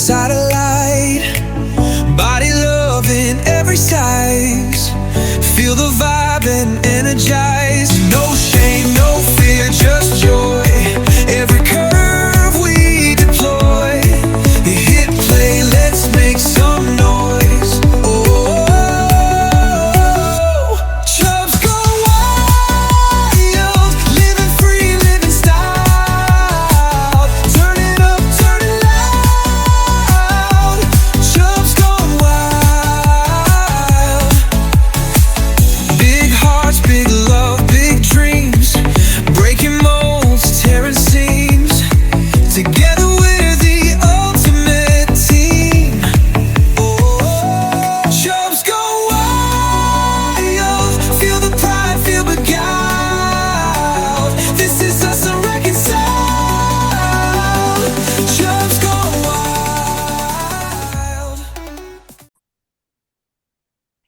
satellite. Body love in every size. Feel the vibe and energize. No shame, no fear, just joy. Every curve we deploy. Hit play, let's make some noise. Oh, Chubs go wild. Living free, living style. Turn it up, turn it loud. Chubs gone wild. Big hearts, big love, big dreams. Breaking molds, tearing seams. Together we're the ultimate team. Oh, Chubs go wild. Feel the pride, feel beguiled. This is us unreconciled. Chubs go wild.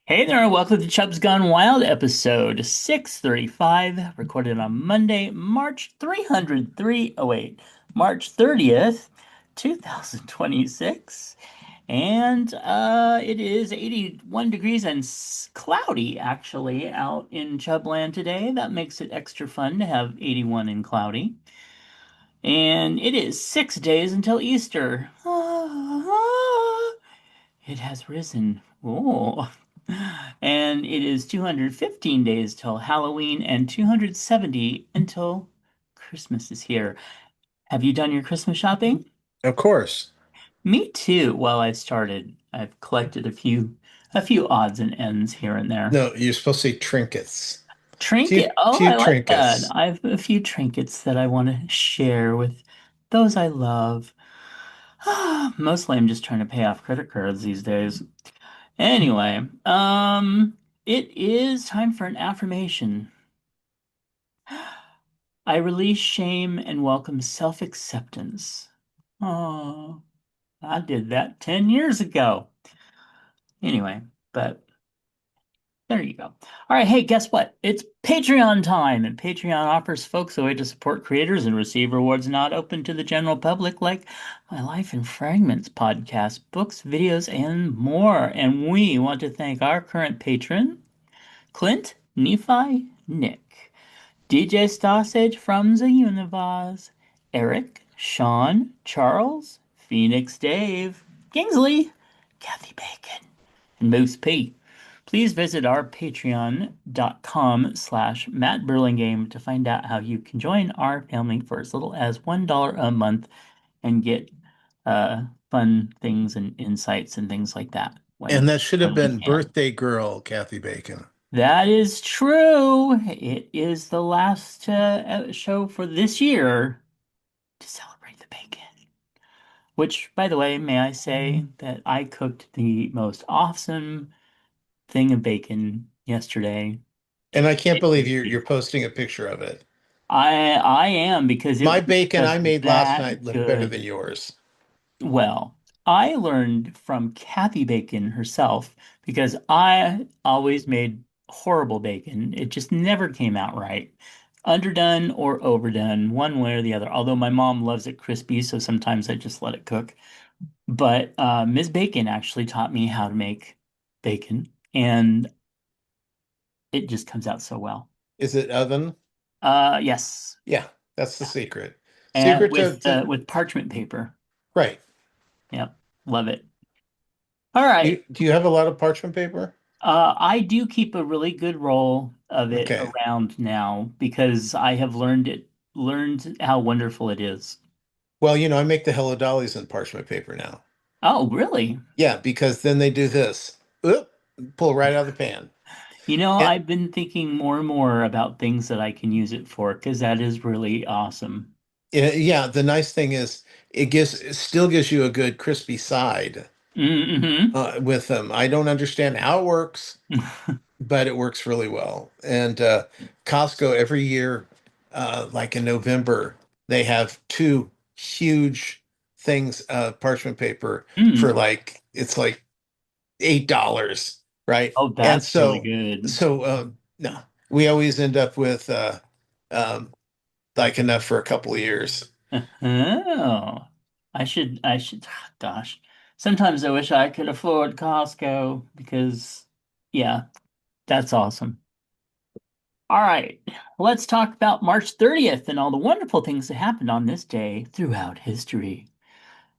Hey there, and welcome to Chubb's Gone Wild, episode 635, recorded on Monday, March 30th, 2026. And it is 81 degrees and cloudy, actually, out in Chubbland today. That makes it extra fun to have 81 and cloudy. And it is 6 days until Easter. It has risen. Oh. And it is 215 days till Halloween and 270 until Christmas is here. Have you done your Christmas shopping? Of course. Me too. Well, I've collected a few odds and ends here and there. No, you're supposed to say trinkets. Trinket. Oh, Few I like that. trinkets. I have a few trinkets that I want to share with those I love. Mostly I'm just trying to pay off credit cards these days. Anyway, it is time for an affirmation. I release shame and welcome self-acceptance. Oh, I did that 10 years ago. Anyway, but there you go. All right, hey, guess what? It's Patreon time, and Patreon offers folks a way to support creators and receive rewards not open to the general public, like my Life in Fragments podcast, books, videos, and more. And we want to thank our current patron, Clint, Nephi, Nick, DJ Stossage from the Universe, Eric, Sean, Charles, Phoenix Dave, Kingsley, Kathy Bacon, and Moose P. Please visit our patreon.com/Matt Burlingame to find out how you can join our family for as little as $1 a month and get fun things and insights and things like that. And that should have when we been can. birthday girl Kathy Bacon. That is true. It is the last show for this year to celebrate the bacon. Which, by the way, may I say that I cooked the most awesome thing of bacon yesterday. And I can't believe you're posting a picture of it. I am, because it My was bacon just I made last that night looked good. better than yours. Well, I learned from Kathy Bacon herself, because I always made horrible bacon. It just never came out right. Underdone or overdone, one way or the other. Although my mom loves it crispy, so sometimes I just let it cook. But Ms. Bacon actually taught me how to make bacon, and it just comes out so well. Is it oven? Yes. Yeah, that's the secret. And Secret with parchment paper. right. Yep, love it. All right. Do you have a lot of parchment paper? I do keep a really good roll of it Okay. around now, because I have learned how wonderful it is. Well, I make the Hello Dollies in parchment paper now. Oh, really? Yeah, because then they do this. Oop, pull right out of the pan. And I've been thinking more and more about things that I can use it for, because that is really awesome. yeah, the nice thing is it still gives you a good crispy side with them. I don't understand how it works, but it works really well. And Costco every year, like in November, they have two huge things of parchment paper for it's like $8, right? Oh, And that's really good. no, we always end up with like enough for a couple of years. Oh, gosh. Sometimes I wish I could afford Costco because, yeah, that's awesome. All right, let's talk about March 30th and all the wonderful things that happened on this day throughout history.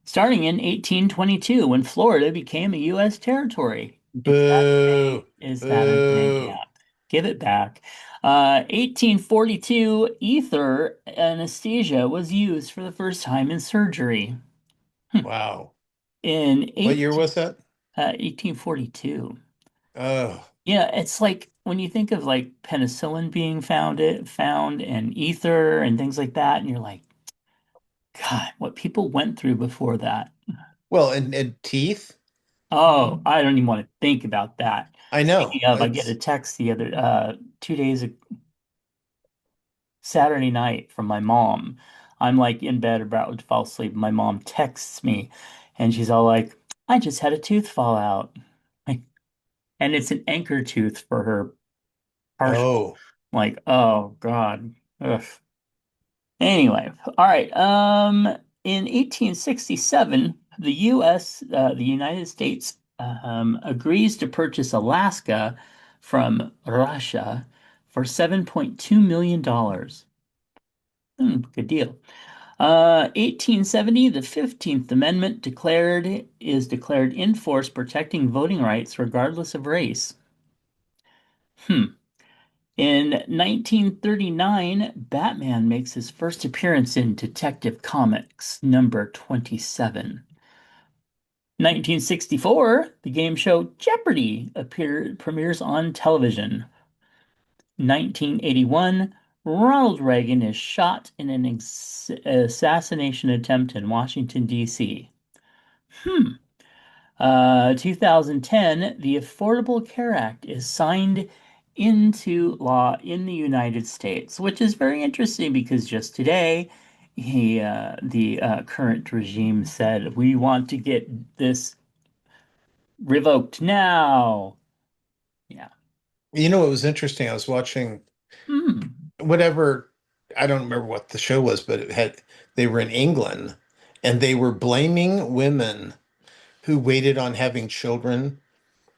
Starting in 1822, when Florida became a U.S. territory. Is that a thing? Boo. Is that a thing? Boo. Yeah. Give it back. 1842, ether anesthesia was used for the first time in surgery. Wow. In What year was that? 1842. Oh, Yeah, it's like when you think of like penicillin being found and ether and things like that, and you're like, God, what people went through before that. well, and teeth. Oh, I don't even want to think about that. I Speaking know. of, I get a It's text the other 2 days Saturday night from my mom. I'm like in bed about to fall asleep. My mom texts me and she's all like, I just had a tooth fall out. Like, and it's an anchor tooth for her partial. oh. Like, oh God. Ugh. Anyway, all right. In 1867, the United States, agrees to purchase Alaska from Russia for $7.2 million. Good deal. 1870, the 15th Amendment is declared in force, protecting voting rights regardless of race. Hmm. In 1939, Batman makes his first appearance in Detective Comics number 27. 1964, the game show Jeopardy! Premieres on television. 1981, Ronald Reagan is shot in an assassination attempt in Washington, D.C. Hmm. 2010, the Affordable Care Act is signed into law in the United States, which is very interesting because just today, the current regime said, we want to get this revoked now. Yeah. You know, it was interesting. I was watching Hmm. whatever, I don't remember what the show was, but they were in England and they were blaming women who waited on having children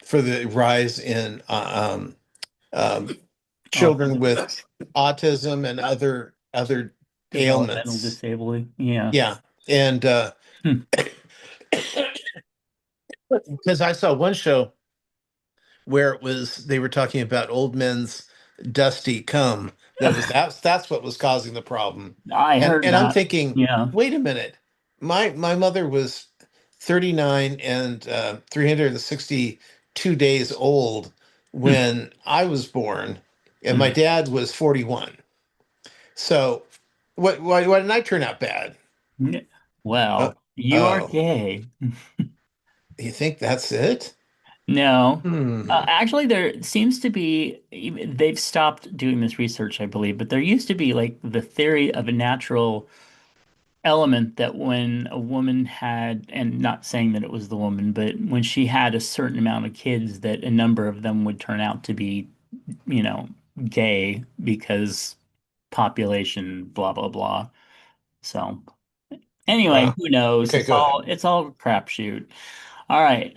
for the rise in um, children Autism, with autism and other developmental ailments. disability. Yeah. Yeah. And Hmm. because I saw one show where they were talking about old men's dusty cum. That's what was causing the problem. I heard And I'm that. thinking, Yeah. wait a minute. My mother was 39 and 362 days old Hmm. when I was born, and my Hmm. dad was 41. So why didn't I turn out bad? Uh, Well, you are oh, gay. you think that's it? No. Hmm. Actually, there seems to be, they've stopped doing this research, I believe, but there used to be like the theory of a natural element that when a woman had, and not saying that it was the woman, but when she had a certain amount of kids, that a number of them would turn out to be, you know, gay because population, blah, blah, blah. So anyway, Wow. who knows? Okay, go ahead. It's all a crapshoot. All right.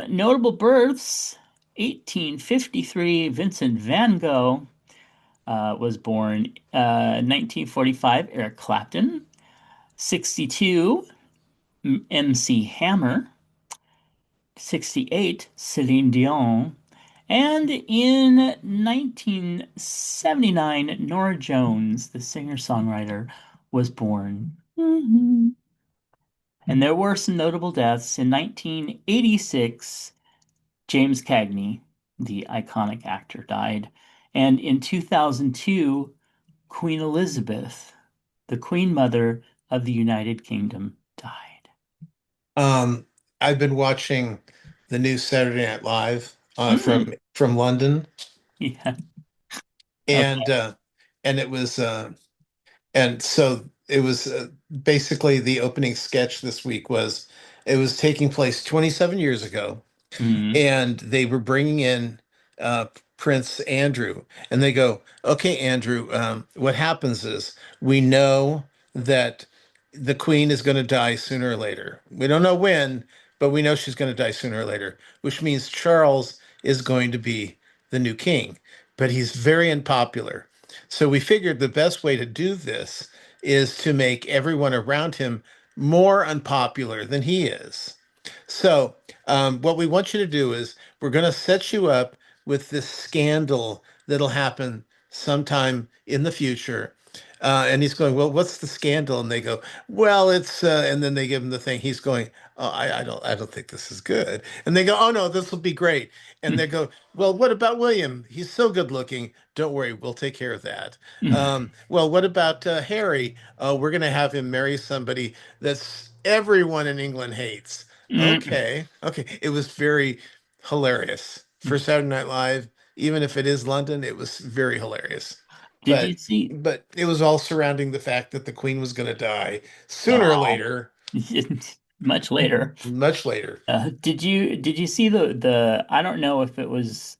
Notable births. 1853, Vincent van Gogh was born. 1945, Eric Clapton. 62, MC Hammer. 68, Celine Dion. And in 1979, Nora Jones, the singer-songwriter, was born. Mhm. And there were some notable deaths. In 1986, James Cagney, the iconic actor, died. And in 2002, Queen Elizabeth, the Queen Mother of the United Kingdom, died. Um, I've been watching the new Saturday Night Live Mm, from London, yeah. and Okay. uh, and it was and so it was basically the opening sketch this week was it was taking place 27 years ago, Mm, and they were bringing in uh, Prince Andrew, and they go, "Okay, Andrew, what happens is we know that the Queen is going to die sooner or later. We don't know when, but we know she's going to die sooner or later, which means Charles is going to be the new king, but he's very unpopular. So we figured the best way to do this is to make everyone around him more unpopular than he is. So, what we want you to do is we're going to set you up with this scandal that'll happen sometime in the future. And he's going, well, what's the scandal? And they go, well, and then they give him the thing. He's going, oh, I don't think this is good. And they go, oh no, this will be great. And they go, well, what about William? He's so good looking. Don't worry, we'll take care of that. Well, what about Harry? We're going to have him marry somebody that's everyone in England hates. Okay, okay. It was very hilarious for Saturday Night Live. Even if it is London, it was very hilarious. Did you see? But it was all surrounding the fact that the Queen was going to die sooner or Oh, later, much later. much later. Did you see the I don't know if it was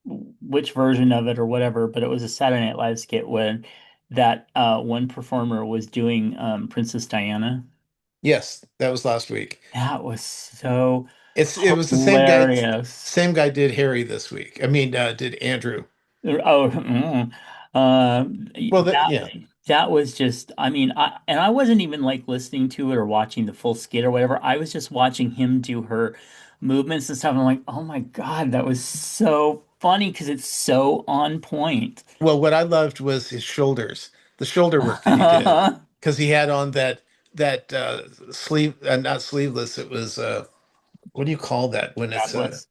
which version of it or whatever, but it was a Saturday Night Live skit when that one performer was doing Princess Diana. Yes, that was last week. That was so It was the hilarious. same guy did Harry this week. I mean, did Andrew. Oh, uh, Well, that yeah. that was just, I mean, I wasn't even like listening to it or watching the full skit or whatever. I was just watching him do her movements and stuff. And I'm like, oh my God, that was so funny because it's so on point. Well, what I loved was his shoulders, the shoulder work that he did, because he had on that sleeve, not sleeveless. It was what do you call that when it's Gagless.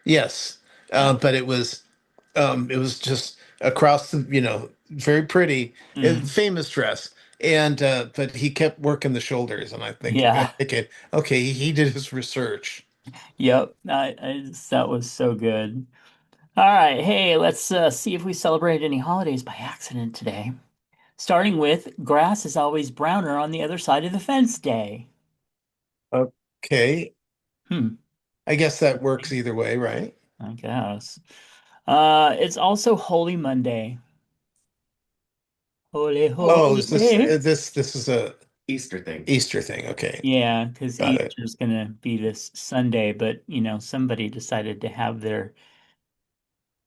yes, Yeah. but it was just across the very pretty, Mhm. famous dress, and but he kept working the shoulders, and I'm Yeah. thinking, okay, he did his research. Yep. That was so good. All right. Hey, let's see if we celebrate any holidays by accident today. Starting with grass is always browner on the other side of the fence day. Okay, Hmm. I guess that works either way, right? I guess. It's also Holy Monday. Holy, Oh, holy is day. this is a Easter thing? Okay, Yeah, because got it. Easter's gonna be this Sunday, but somebody decided to have their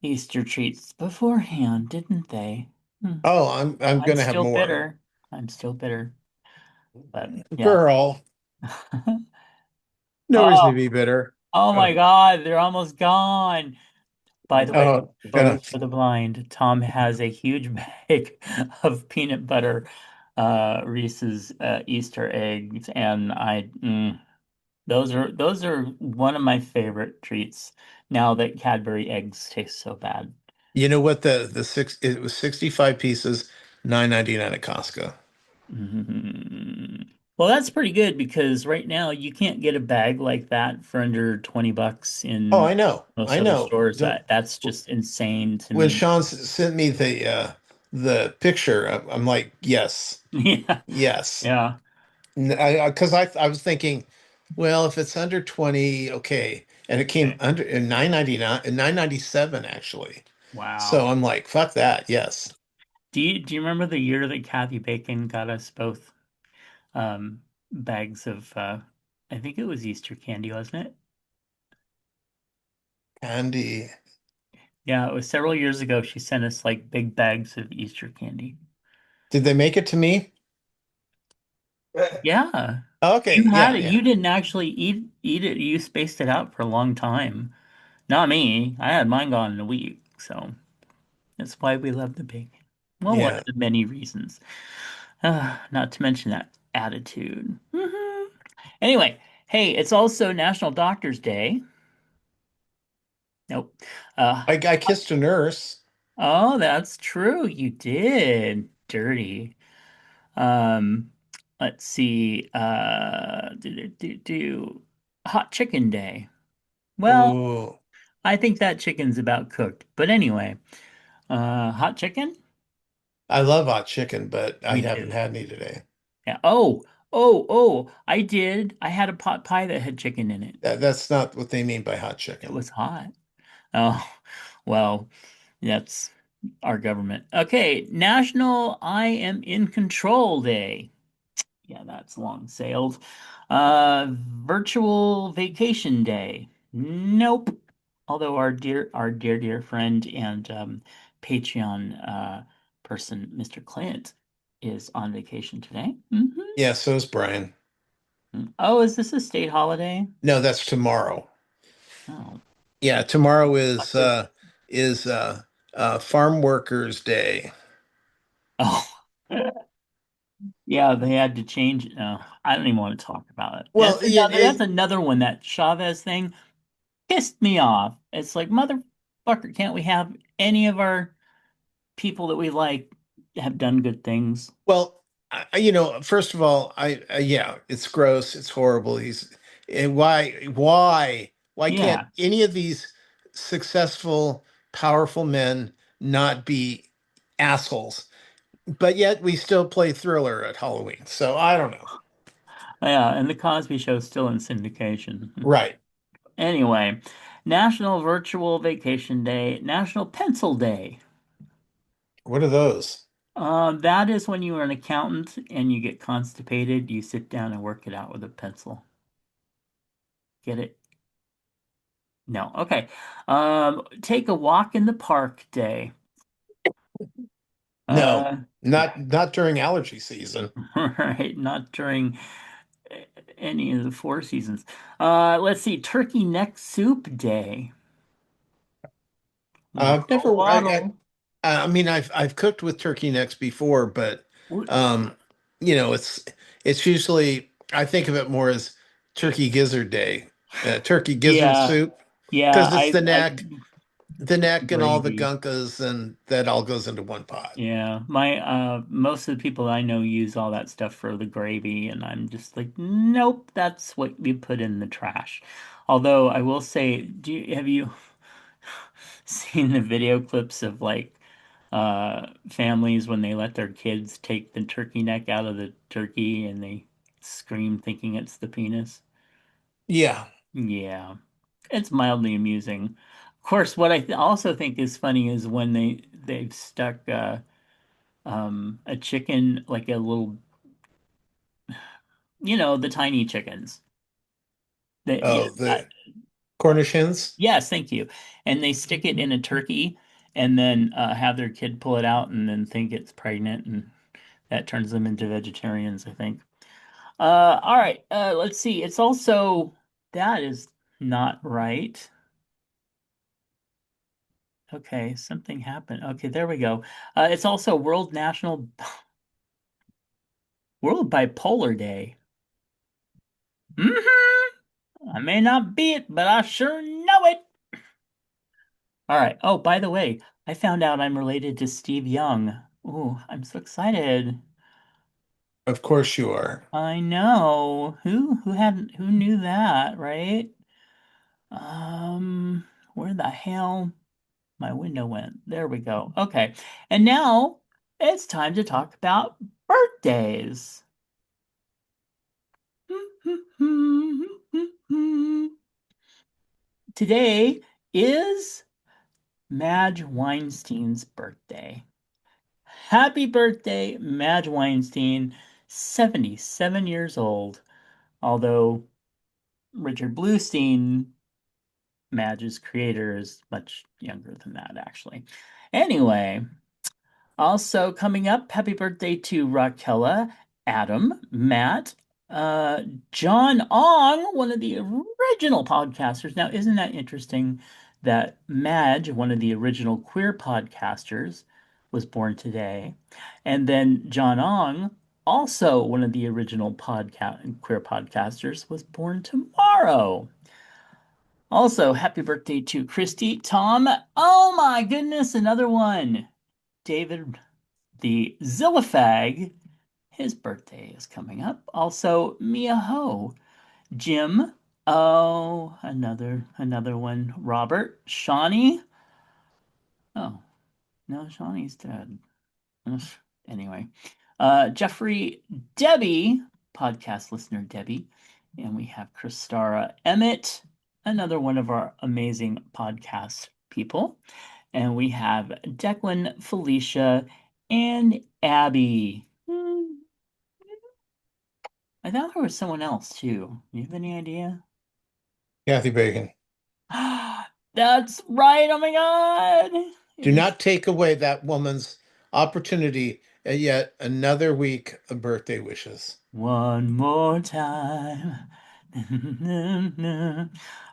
Easter treats beforehand, didn't they? Hmm. Oh, I'm I'm gonna have still more. bitter. I'm still bitter, but yeah. Girl, no reason to Oh, be bitter. oh my Oh, God, they're almost gone. By the way, gonna. spoiler for the blind, Tom has a huge bag of peanut butter Reese's Easter eggs, and those are one of my favorite treats now that Cadbury eggs taste so bad. You know what the six it was 65 pieces, 9.99 at Costco. Mhm. Well, that's pretty good because right now you can't get a bag like that for under $20 Oh, in most I other know. stores. That's just insane to When me. Sean sent me the picture, I'm like, yes, Yeah. yes. Yeah. Because I was thinking, well, if it's under 20, okay, and it came under 9.99 and 9.97 actually. So Wow. I'm like, fuck that, yes. Do you remember the year that Kathy Bacon got us both bags of I think it was Easter candy, wasn't it? Candy. Yeah, it was several years ago. She sent us like big bags of Easter candy. Did they make it to me? Yeah. You Okay, had yeah, it. yeah, You didn't actually eat it. You spaced it out for a long time. Not me. I had mine gone in a week, so that's why we love the bacon. Well, one yeah. of the many reasons. Not to mention that attitude. Anyway, hey, it's also National Doctors Day. Nope. Uh, I kissed a nurse. oh, that's true. You did. Dirty. Um, let's see. Hot Chicken Day. Well, Oh, I think that chicken's about cooked. But anyway, hot chicken? I love hot chicken, but I Me haven't too. had any today. Yeah. Oh, I did. I had a pot pie that had chicken in it. That's not what they mean by hot It chicken. was hot. Oh, well, that's our government. Okay, National I Am in Control Day. Yeah, that's long sailed. Virtual vacation day. Nope. Although our dear friend and Patreon person, Mr. Clint, is on vacation today. Yeah, so is Brian. Oh, is this a state holiday? No, that's tomorrow. Oh. Yeah, tomorrow Reflective. is Farm Workers Day. Oh. Yeah, they had to change it. No, I don't even want to talk about it. Well, That's another one, that Chavez thing pissed me off. It's like, motherfucker, can't we have any of our people that we like have done good things? well, first of all, yeah, it's gross, it's horrible. And why can't Yeah. any of these successful, powerful men not be assholes? But yet we still play Thriller at Halloween. So I don't know. Yeah, and the Cosby Show's still in syndication. Right. Anyway, National Virtual Vacation Day, National Pencil Day. What are those? That is when you are an accountant and you get constipated, you sit down and work it out with a pencil. Get it? No. Okay. Take a walk in the park day. No, Uh, not during allergy season. right, not during any of the four seasons. Let's see, turkey neck soup day. I've Waddle, never. waddle. I mean, I've cooked with turkey necks before, but What? um, you know, it's usually I think of it more as Turkey Gizzard Day, turkey gizzard Yeah, soup, yeah. because it's I the neck, and all the gravy. gunkas, and that all goes into one pot. Yeah, my most of the people I know use all that stuff for the gravy, and I'm just like, nope, that's what you put in the trash. Although I will say, have you seen the video clips of like families when they let their kids take the turkey neck out of the turkey and they scream thinking it's the penis? Yeah. Yeah, it's mildly amusing. Of course, what I also think is funny is when they've stuck a chicken, like a little, the tiny chickens. Oh, the Cornish hens. Yes, thank you. And they stick it in a turkey and then have their kid pull it out and then think it's pregnant, and that turns them into vegetarians, I think. All right, let's see. It's also, that is not right. Okay, something happened. Okay, there we go. It's also World Bipolar Day. I may not be it, but I sure know it. All right. Oh, by the way, I found out I'm related to Steve Young. Ooh, I'm so excited. Of course you are. I know. Who knew that, right? Where the hell my window went? There we go. Okay. And now it's time to talk about birthdays. Today is Madge Weinstein's birthday. Happy birthday, Madge Weinstein, 77 years old. Although Richard Bluestein, Madge's creator, is much younger than that, actually. Anyway, also coming up, happy birthday to Raquella, Adam, Matt, uh, John Ong, one of the original podcasters. Now, isn't that interesting that Madge, one of the original queer podcasters, was born today? And then John Ong, also one of the original queer podcasters, was born tomorrow. Also, happy birthday to Christy, Tom. Oh my goodness, another one. David the Zillifag, his birthday is coming up. Also, Mia Ho, Jim. Oh, another one. Robert, Shawnee. Oh, no, Shawnee's dead. Ugh. Anyway, Jeffrey, Debbie, podcast listener Debbie, and we have Christara Emmett, another one of our amazing podcast people. And we have Declan, Felicia, and Abby. I thought there was someone else too. Do you have any idea? Kathy Bacon. That's right. Oh my God. Do It's not take away that woman's opportunity at yet another week of birthday wishes. one more time.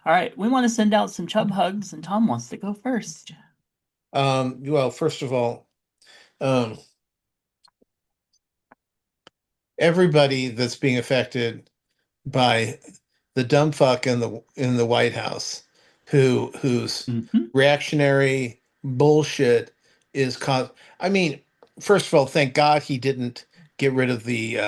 All right, we want to send out some chub hugs, and Tom wants to go first. Well, first of all, um, everybody that's being affected by the dumb fuck in the White House whose Hmm. reactionary bullshit is cause I mean, first of all, thank God he didn't get rid of the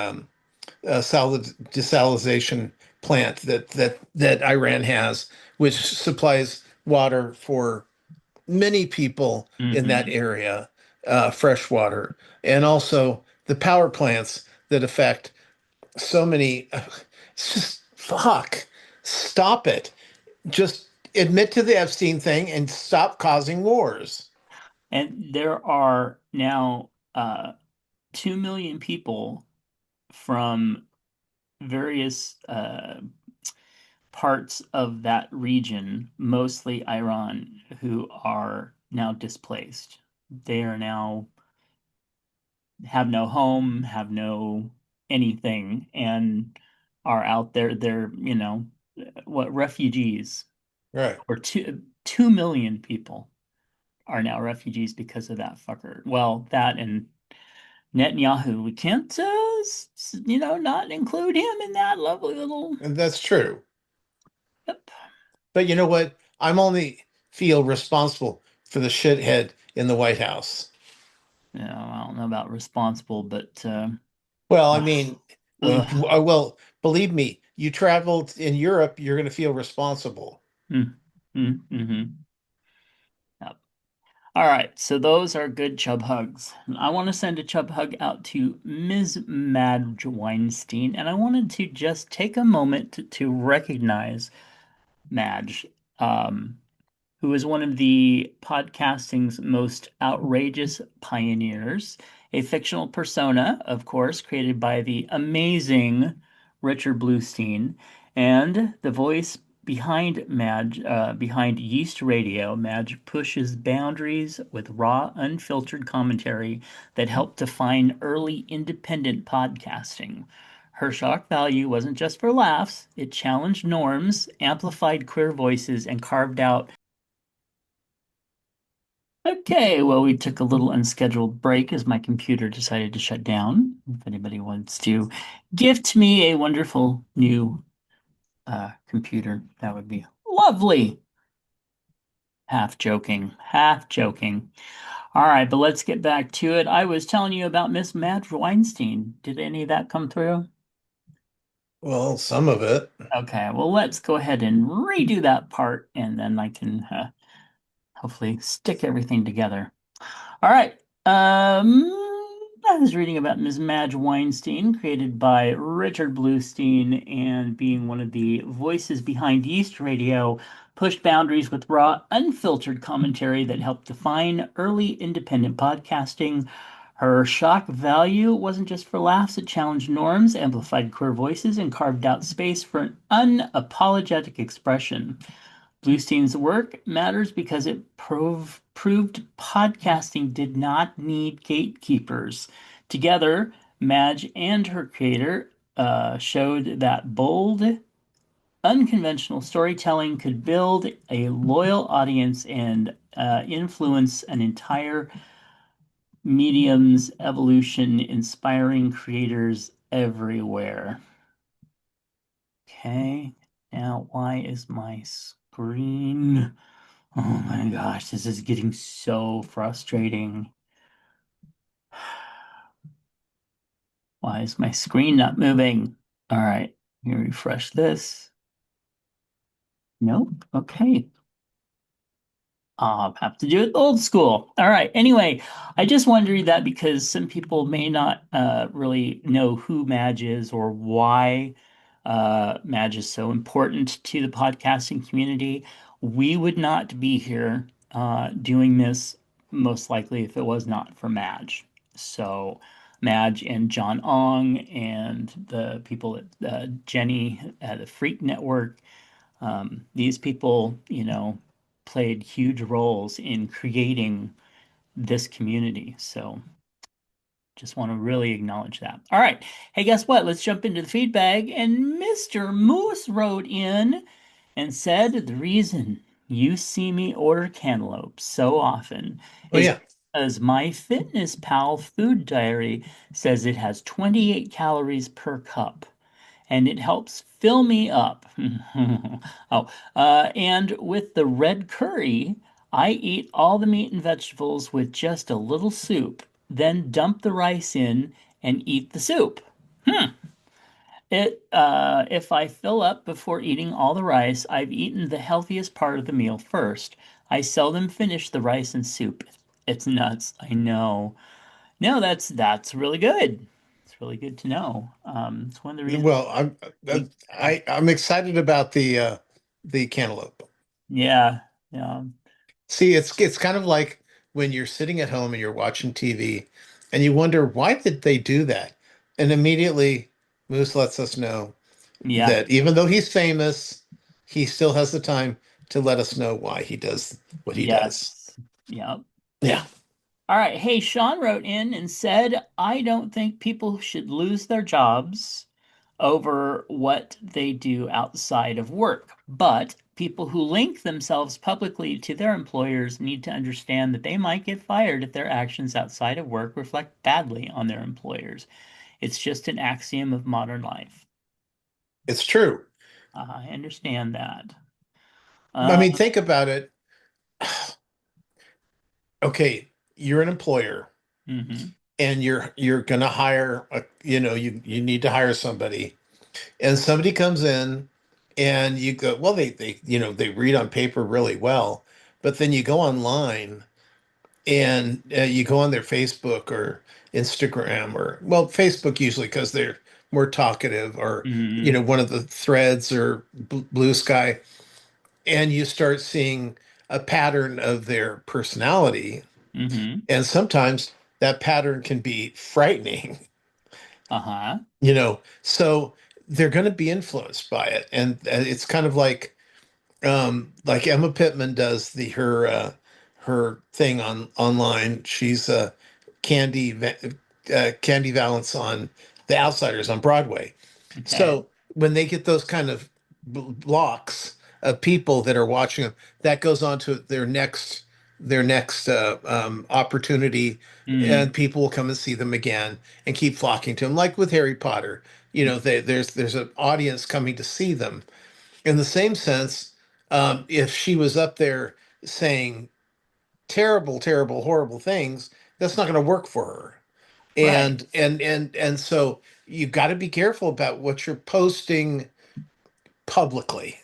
solid desalination plant that Iran has, which supplies water for many people in that Hmm. area, fresh water, and also the power plants that affect so many. It's just fuck. Stop it. Just admit to the Epstein thing and stop causing wars. And there are now 2 million people from various parts of that region, mostly Iran, who are now displaced. They are now have no home, have no anything, and are out there. They're, what, refugees, Right. or 2 million people are now refugees because of that fucker. Well, that and Netanyahu. We can't, not include him in that lovely little. And that's true. Yep. But you know what? I'm only feel responsible for the shithead in the White House. I don't know about responsible, but Well, I ugh, mean, ugh. well, believe me, you traveled in Europe, you're going to feel responsible. Mm, mhm. Yep. All right, so those are good chub hugs. I want to send a chub hug out to Ms. Madge Weinstein, and I wanted to just take a moment to recognize Madge. Um, who is one of the podcasting's most outrageous pioneers, a fictional persona, of course, created by the amazing Richard Bluestein, and the voice behind Madge, behind Yeast Radio. Madge pushes boundaries with raw, unfiltered commentary that helped define early independent podcasting. Her shock value wasn't just for laughs, it challenged norms, amplified queer voices, and carved out. Okay, well, we took a little unscheduled break as my computer decided to shut down. If anybody wants to gift me a wonderful new computer, that would be lovely. Half joking, half joking. All right, but let's get back to it. I was telling you about Miss Madge Weinstein. Did any of that come through? Well, some of it. Okay, well, let's go ahead and redo that part, and then I can hopefully stick everything together. All right. I was reading about Ms. Madge Weinstein, created by Richard Bluestein, and being one of the voices behind Yeast Radio, pushed boundaries with raw, unfiltered commentary that helped define early independent podcasting. Her shock value wasn't just for laughs, it challenged norms, amplified queer voices, and carved out space for an unapologetic expression. Bluestein's work matters because it proved podcasting did not need gatekeepers. Together, Madge and her creator showed that bold, unconventional storytelling could build a loyal audience and influence an entire medium's evolution, inspiring creators everywhere. Okay, now why is my screen? Oh my gosh, this is getting so frustrating. Why is my screen not moving? All right, let me refresh this. Nope. Okay. I'll have to do it old school. All right. Anyway, I just wondered that because some people may not really know who Madge is or why Madge is so important to the podcasting community. We would not be here doing this most likely if it was not for Madge. So Madge and John Ong and the people at Jenny at the Freak Network. These people, played huge roles in creating this community. So just want to really acknowledge that. All right. Hey, guess what? Let's jump into the feedback. And Mr. Moose wrote in and said the reason you see me order cantaloupe so often Oh is yeah. because my Fitness Pal food diary says it has 28 calories per cup and it helps fill me up. And with the red curry, I eat all the meat and vegetables with just a little soup, then dump the rice in and eat the soup. If I fill up before eating all the rice, I've eaten the healthiest part of the meal first. I seldom finish the rice and soup. It's nuts, I know. No, that's really good. It's really good to know. It's one of the reasons. Well, I'm excited about the cantaloupe. Yeah, yeah, See, it's kind of like when you're sitting at home and you're watching TV and you wonder why did they do that? And immediately Moose lets us know yeah, that even though he's famous, he still has the time to let us know why he does what he does. yes, yeah. Yeah. All right. Hey, Sean wrote in and said, I don't think people should lose their jobs over what they do outside of work, but people who link themselves publicly to their employers need to understand that they might get fired if their actions outside of work reflect badly on their employers. It's just an axiom of modern life. It's true. I understand that. I Uh, mean, think about it. Okay, you're an employer mhm, and you're gonna hire you need to hire somebody and somebody comes in and you go, well, they they read on paper really well, but then you go online and you go on their Facebook or Instagram, or well, Facebook usually because they're more talkative, or mhm, one of the threads or Blue Sky, and you start seeing a pattern of their personality, mhm, and sometimes that pattern can be frightening. uh-huh, So they're going to be influenced by it, and it's kind of like Emma Pittman does her thing on online. She's Candy Valance on The Outsiders on Broadway. okay, So when they get those kind of blocks of people that are watching them, that goes on to their next opportunity, mm, and people will come and see them again and keep flocking to them. Like with Harry Potter, there's an audience coming to see them. In the same sense, if she was up there saying terrible, terrible, horrible things, that's not going to work for her. right. And so you got to be careful about what you're posting publicly.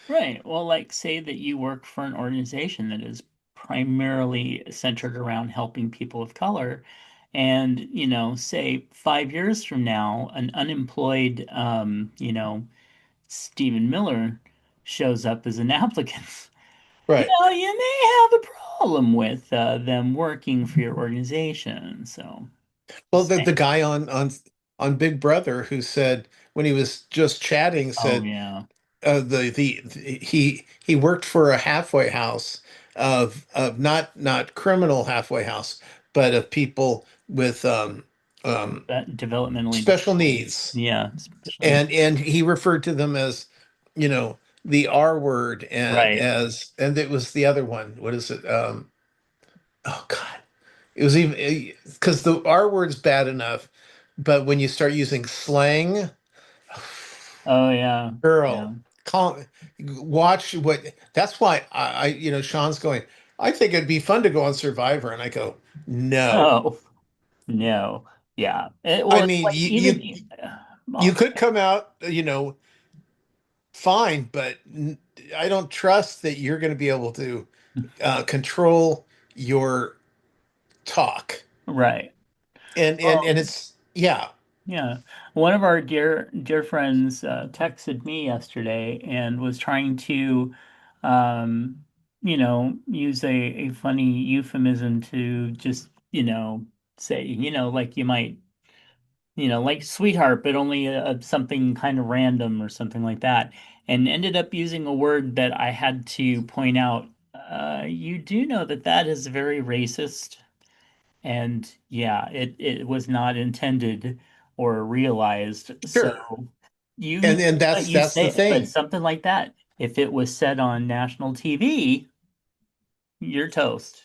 Right. Well, like say that you work for an organization that is primarily centered around helping people of color, and, say 5 years from now, an unemployed, Stephen Miller shows up as an applicant. Right. You may have a problem with them working for your organization. So, Well, just the saying. guy on Big Brother who said when he was just chatting Oh, said yeah. he worked for a halfway house of not criminal halfway house, but of people with That developmentally special disabled. needs, Yeah, especially. and he referred to them as the R word, and Right. as and it was the other one. What is it? Oh God, it was even because the R word's bad enough, but when you start using slang, Oh, yeah. Yeah. girl, call, watch what. That's why Sean's going. I think it'd be fun to go on Survivor, and I go, no. Oh, no. Yeah. I Well, it's mean, like even, you well, could come out, fine, but I don't trust that you're going to be able to control your talk. right. And Well, it's yeah, yeah. One of our dear friends texted me yesterday and was trying to, um, use a funny euphemism to just, say, like you might like sweetheart, but only something kind of random or something like that, and ended up using a word that I had to point out. You do know that that is very racist, and yeah, it was not intended or realized. So Sure. you And you that's say the it, but thing. something like that, if it was said on national TV, you're toast.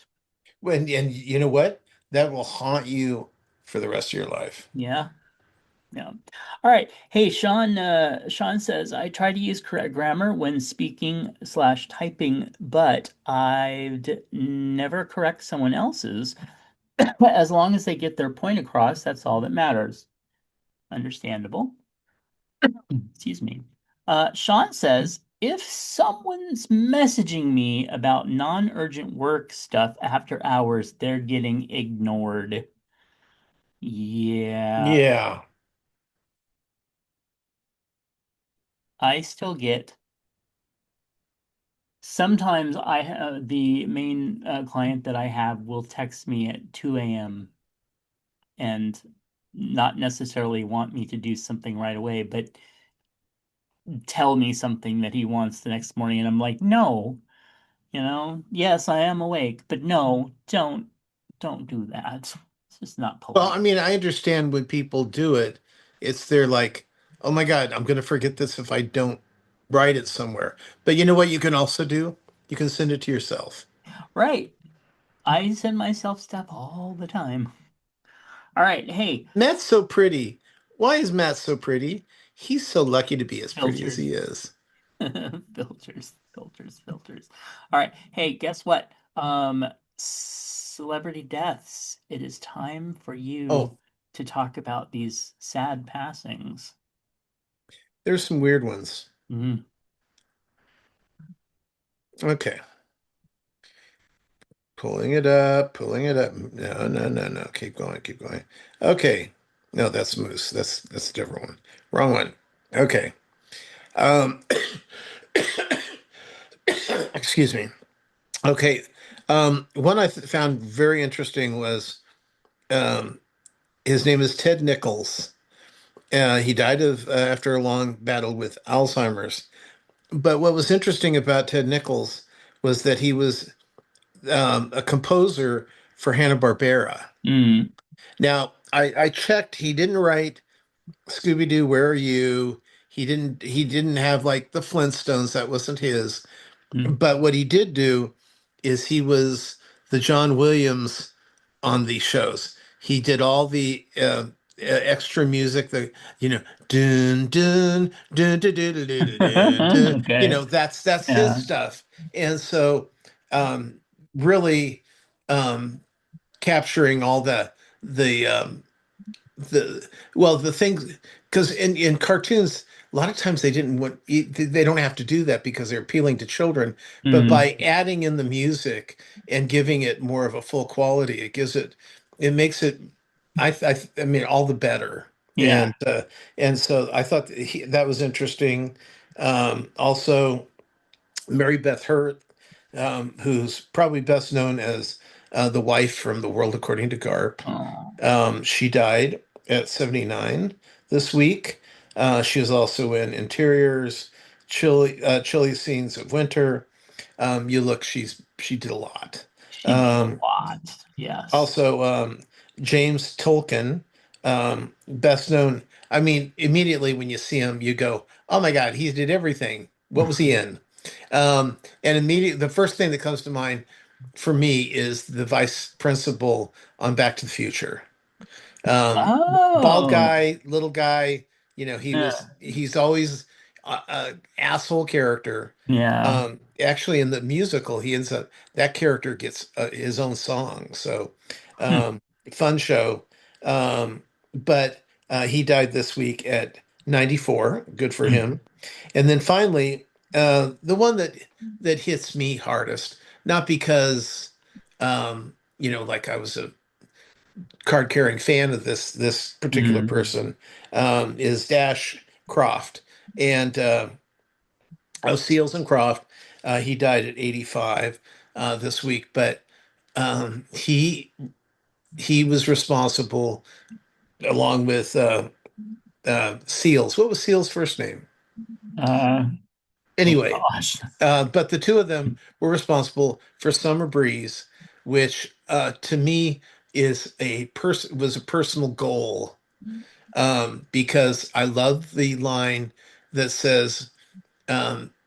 And you know what? That will haunt you for the rest of your life. Yeah. Yeah. All right. Hey, Sean says, I try to use correct grammar when speaking slash typing, but I'd never correct someone else's. But as long as they get their point across, that's all that matters. Understandable. Excuse me. Sean says, if someone's messaging me about non-urgent work stuff after hours, they're getting ignored. Yeah, Yeah. I still get. Sometimes I have the main client that I have will text me at 2 a.m. and not necessarily want me to do something right away, but tell me something that he wants the next morning. And I'm like, no, yes, I am awake, but no, don't do that. It's just not Well, polite. I mean, I understand when people do it, it's they're like, oh my God, I'm going to forget this if I don't write it somewhere. But you know what you can also do? You can send it to yourself. Right. I send myself stuff all the time. All right, hey, Matt's so pretty. Why is Matt so pretty? He's so lucky to be as pretty as filters. he is. Filters. All right. Hey, guess what? Celebrity deaths. It is time for you Oh, to talk about these sad passings. there's some weird ones. Mhm. Okay. Pulling it up, pulling it up. No, no, no, no. Keep going, keep going. Okay. No, that's Moose. That's a different one. Wrong one. Okay. Um, excuse me. Okay. One I found very interesting was um, his name is Ted Nichols. He died of after a long battle with Alzheimer's. But what was interesting about Ted Nichols was that he was a composer for Hanna-Barbera. Mm. Now, I checked. He didn't write Scooby-Doo, Where Are You? He didn't have like the Flintstones. That wasn't his. Mm. But what he did do is he was the John Williams on these shows. He did all the extra music, the dun dun dun dun dun dun dun dun, dun. Okay. That's his Yeah. stuff. And so really um, capturing all the well the things because in cartoons a lot of times they don't have to do that because they're appealing to children, but Mm. by adding in the music and giving it more of a full quality, it makes it I mean all the better. Yeah. And so I thought that was interesting. Also Mary Beth Hurt, who's probably best known as the wife from The World According to Garp. Oh. She died at 79 this week. She was also in Interiors, Chilly Scenes of Winter. She did a lot. She did a Um, lot. Yes. Also, James Tolkien, best known. I mean, immediately when you see him, you go, "Oh my God, he did everything." What was he in? And immediately, the first thing that comes to mind for me is the vice principal on Back to the Future. Um, Bald Oh. guy, little guy, Yeah. he's always a asshole character. Yeah. Actually, in the musical, he ends up that character gets his own song. So, Hmm. um, fun show. But he died this week at 94. Good for Hmm. him. And then finally, the one that hits me hardest, not because like I was a card carrying fan of this particular Hmm. person, is Dash Croft and Seals and Croft. He died at 85 this week, but he was responsible along with Seals. What was Seals' first name? Uh, oh Anyway, gosh. but the two of them were responsible for Summer Breeze, which to me is a personal goal, because I love the line that says,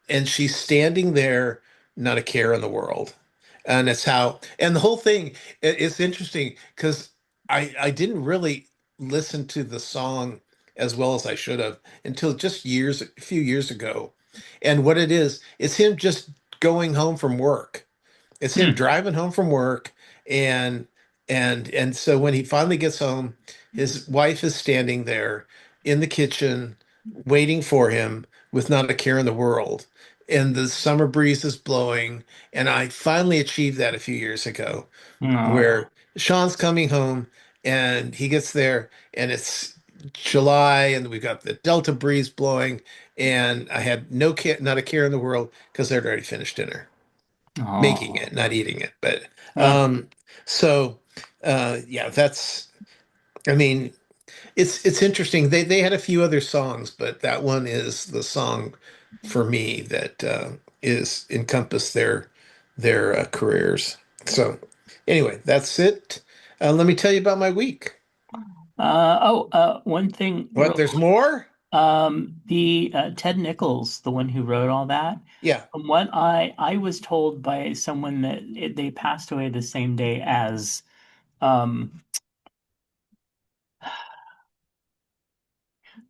and she's standing there, not a care in the world. And it's how, and the whole thing, it's interesting because I didn't really listen to the song as well as I should have until just a few years ago. And what it is, it's him just going home from work. It's him Hmm. driving home from work, and and so when he finally gets home, his wife is standing there in the kitchen waiting for him with not a care in the world. And the summer breeze is blowing, and I finally achieved that a few years ago, Oh. where Sean's coming home and he gets there and it's July and we've got the Delta breeze blowing, and I had no care, not a care in the world because they'd already finished dinner making Oh. it, not eating it. But Uh, so yeah, that's I mean, it's interesting. They had a few other songs, but that one is the song for me that is encompass their careers. So anyway, that's it. Let me tell you about my week. one thing What? real There's quick. more? The Ted Nichols, the one who wrote all that, Yeah. from what I was told by someone that they passed away the same day as um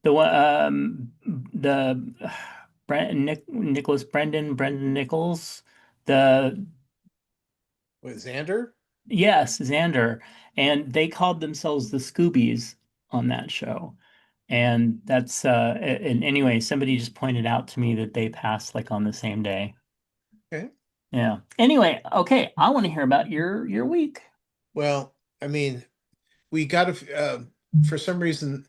the one the Nicholas Brendan Nichols, the With Xander? yes, Xander, and they called themselves the Scoobies on that show. And that's and anyway, somebody just pointed out to me that they passed like on the same day. Okay. Yeah. Anyway, okay, I want to hear about your week. Well, I mean, we got to, for some reason,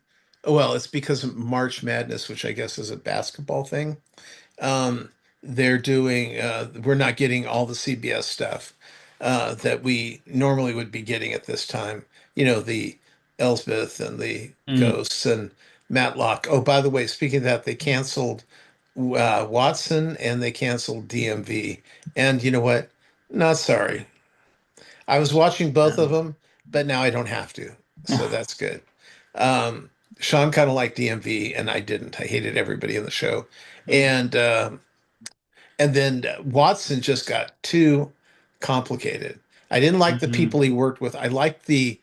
well, it's because of March Madness, which I guess is a basketball thing. Um, they're doing, we're not getting all the CBS stuff that we normally would be getting at this time. You know, the Elsbeth and the Mm, Ghosts and Matlock. Oh, by the way, speaking of that, they canceled Watson and they canceled DMV. And you know what? Not sorry. I was watching both of them, but now I don't have to. So yeah. that's good. Um, Sean kind of liked DMV, and I didn't. I hated everybody in the show, and then Watson just got too complicated. I didn't like the Mhm. people he worked with. I liked the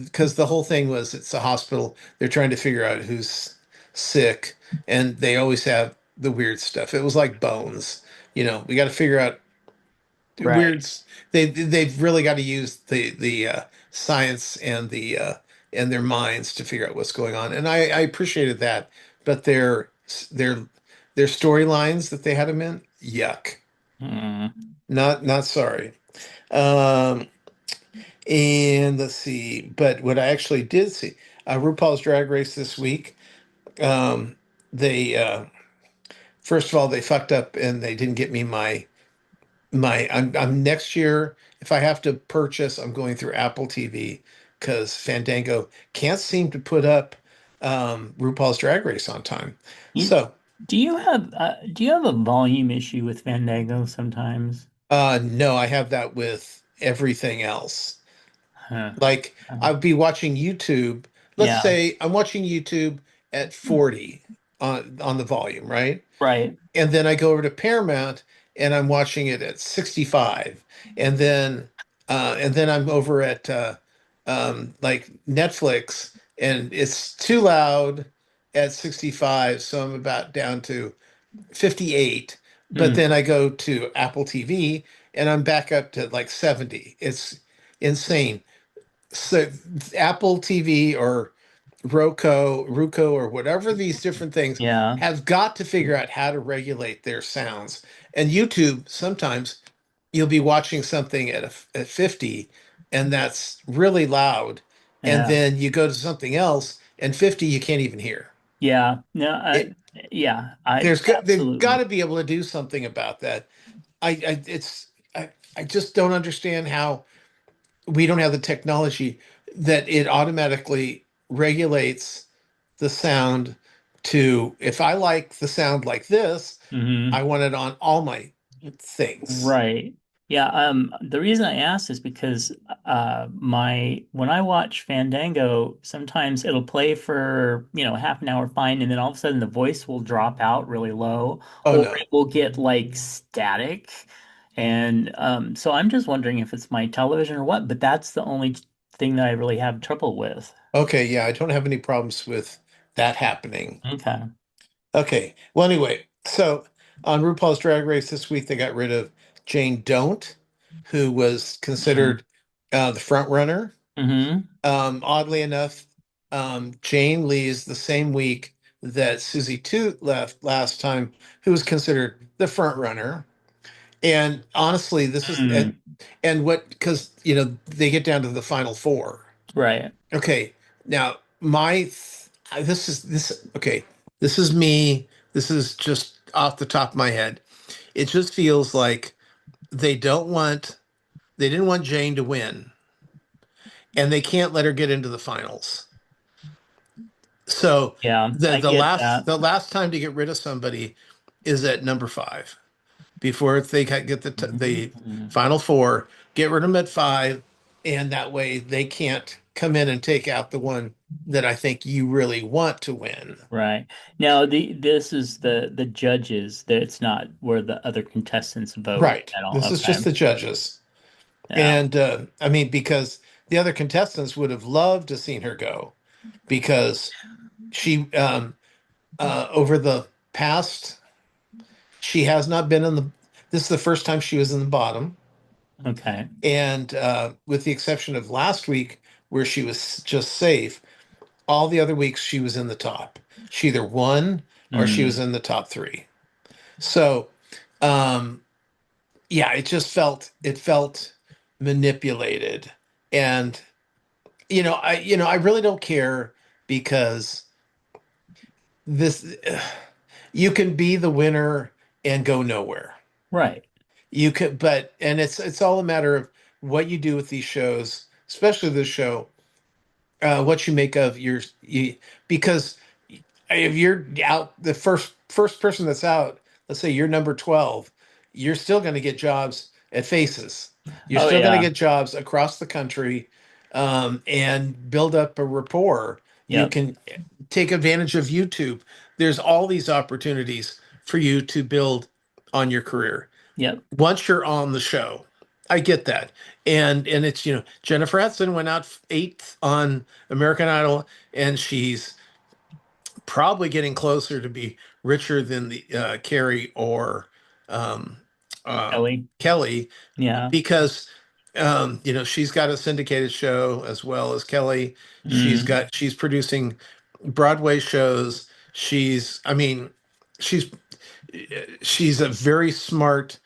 because the whole thing was it's a hospital. They're trying to figure out who's sick, and they always have the weird stuff. It was like Bones. You know, we got to figure out Right. weird. They've really got to use the science and their minds to figure out what's going on, and I appreciated that. But their their storylines that they had them in, yuck. Mm. Not sorry. Um, and let's see. But what I actually did see, RuPaul's Drag Race this week. Um, they first of all they fucked up and they didn't get me I'm next year if I have to purchase, I'm going through Apple TV because Fandango can't seem to put up RuPaul's Drag Race on time. You, So do you have a volume issue with Fandango sometimes? no, I have that with everything else. Huh. Like I'd be watching YouTube. Let's Yeah. say I'm watching YouTube at 40 on the volume, right? Right. And then I go over to Paramount and I'm watching it at 65. And then I'm over at like Netflix and it's too loud at 65, so I'm about down to 58. But Mm. then I go to Apple TV and I'm back up to like 70. It's insane. So Apple TV or Roku or whatever these different things Yeah. have got to figure out how to regulate their sounds. And YouTube, sometimes you'll be watching something at 50 and that's really loud. And Yeah. then you go to something else and 50 you can't even hear. Yeah. No, It yeah, I they've got absolutely. to be able to do something about that. I just don't understand how we don't have the technology that it automatically regulates the sound to, if I like the sound like this, I Hmm. want it on all my things. Right. Yeah, the reason I asked is because my when I watch Fandango, sometimes it'll play for, half an hour fine, and then all of a sudden the voice will drop out really low, Oh or no. it will get like static. And so I'm just wondering if it's my television or what, but that's the only thing that I really have trouble with. Okay, yeah, I don't have any problems with that happening. Okay. Okay. Well, anyway, so on RuPaul's Drag Race this week, they got rid of Jane Don't, who was considered the front runner. Mm-hmm. Oddly enough, Jane leaves the same week that Susie Toot left last time, who was considered the front runner. And honestly, this is Mm. and what because they get down to the final four. Right. Okay, now this okay. This is me. This is just off the top of my head. It just feels like they don't want they didn't want Jane to win, and they can't let her get into the finals. So Yeah, the I the get last that. the last time to get rid of somebody is at number five before they get the Mhm. final four. Get rid of them at five, and that way they can't come in and take out the one that I think you really want to win. Right. Now this is the judges. That it's not where the other contestants vote Right. at all. This is just Okay. the judges, Yeah. and I mean because the other contestants would have loved to seen her go because she over the past she has not been in the. This is the first time she was in the bottom, Okay. and with the exception of last week where she was just safe, all the other weeks she was in the top. She either won or she was Mm. in the top three. So, um, yeah, it felt manipulated, and I really don't care because this you can be the winner and go nowhere. Right. You could, but and it's all a matter of what you do with these shows, especially this show, what you make of because if you're out the first person that's out, let's say you're number 12, you're still going to get jobs at Faces. You're Oh still going to yeah. get jobs across the country, and build up a rapport. You Yep. can take advantage of YouTube. There's all these opportunities for you to build on your career Yep. once you're on the show. I get that. And it's, Jennifer Hudson went out eighth on American Idol, and she's probably getting closer to be richer than the Carrie or um, uh, Ellie. Kelly Yeah. because she's got a syndicated show as well as Kelly. Mm. She's producing Broadway shows. I mean, she's she's a very smart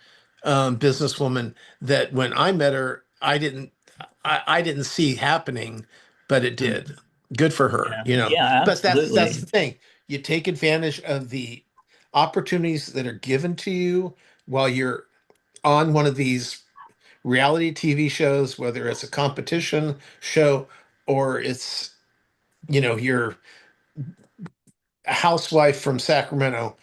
businesswoman that when I met her, I didn't see happening, but it Mm. did. Good for her, Yeah. Yeah, But that's the absolutely. thing. You take advantage of the opportunities that are given to you while you're on one of these reality TV shows, whether it's a competition show or it's, you're a housewife from Sacramento.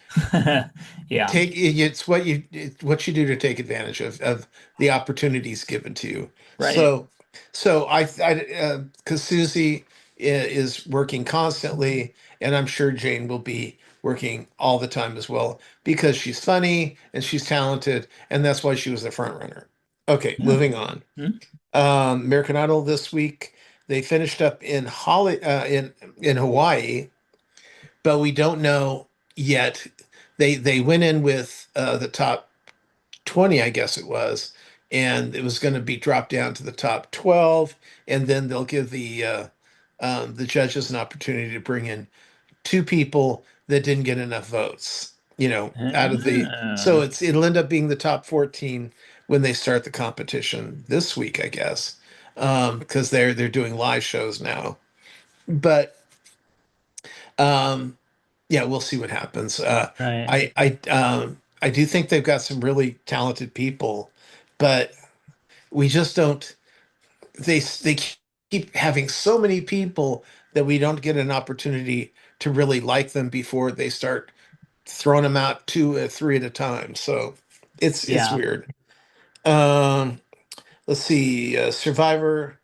Yeah. It's what you do to take advantage of the opportunities given to you. Right. So because Susie is working constantly, and I'm sure Jane will be working all the time as well because she's funny and she's talented, and that's why she was the front runner. Okay, Yeah. moving on. Mm. American Idol this week, they finished up in Hawaii, but we don't know yet. They went in with the top 20, I guess it was, and it was going to be dropped down to the top 12, and then they'll give the judges an opportunity to bring in two people that didn't get enough votes, out of the. So Ah. it'll end up being the top 14 when they start the competition this week, I guess, because they're doing live shows now. But um, yeah, we'll see what happens. Right. I do think they've got some really talented people, but we just don't. They keep having so many people that we don't get an opportunity to really like them before they start throwing them out two or three at a time. So it's Yeah. weird. Um, let's see, Survivor.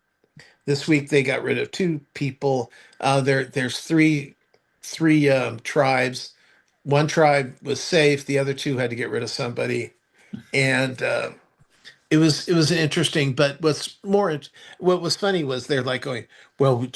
This week they got rid of two people. There's three tribes. One tribe was safe. The other two had to get rid of somebody, and it was interesting. But what was funny was they're like going, well,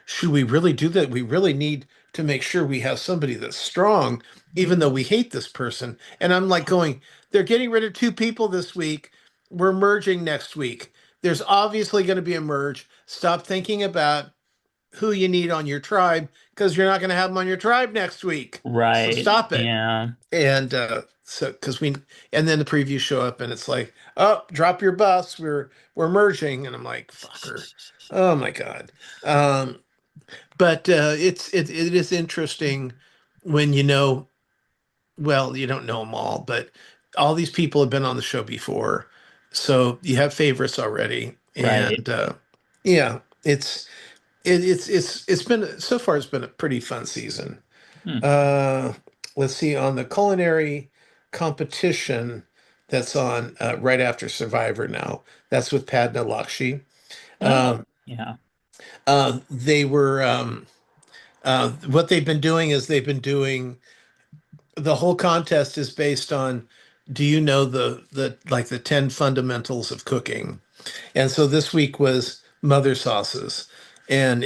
should we really do that? We really need to make sure we have somebody that's strong, even though we hate this person. And I'm like going, they're getting rid of two people this week. We're merging next week. There's obviously going to be a merge. Stop thinking about who you need on your tribe because you're not going to have them on your tribe next week. So Right. stop it. Yeah. And so because and then the previews show up and it's like, oh, drop your bus. We're merging. And I'm like, fucker. Oh my God. Um, but it is interesting when well, you don't know them all, but all these people have been on the show before. So you have favorites already. Right. And yeah, it's been so far it's been a pretty fun season. Hmm. Uh, let's see, on the culinary competition that's on right after Survivor now. That's with Padma Lakshmi. Oh, Um, yeah. they were what they've been doing is they've been doing the whole contest is based on do you know the like the 10 fundamentals of cooking? And so this week was mother sauces. And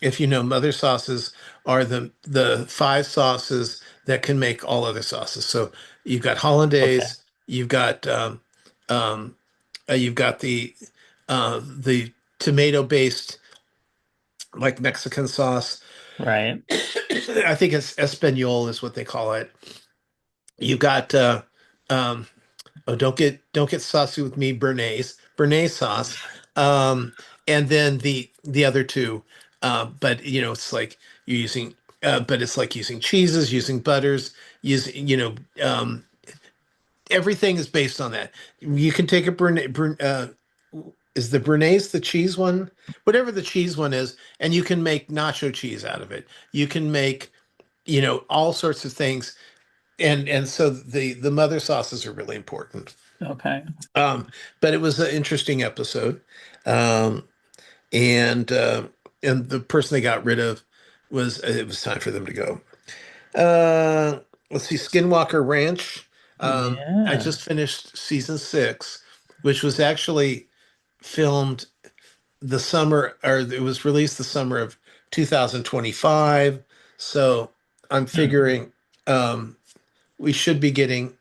if you know, mother sauces are the five sauces that can make all other sauces. So you've got Okay. hollandaise, um, you've got the tomato based like Mexican sauce. Right. I think it's Espanol is what they call it. You've got um, oh, don't get saucy with me, Bernaise sauce. Um, and then the other two, but it's like you're using, but it's like using cheeses, using butters, using everything is based on that. You can take a is the Bernaise the cheese one? Whatever the cheese one is, and you can make nacho cheese out of it. You can make all sorts of things, and so the mother sauces are really important. Okay. Um, but it was an interesting episode. Um, and the person they got rid of it was time for them to go. Let's see, Skinwalker Ranch. I Yeah. just finished season 6, which was actually filmed the summer, or it was released the summer of 2025. So I'm Hmm. figuring we should be getting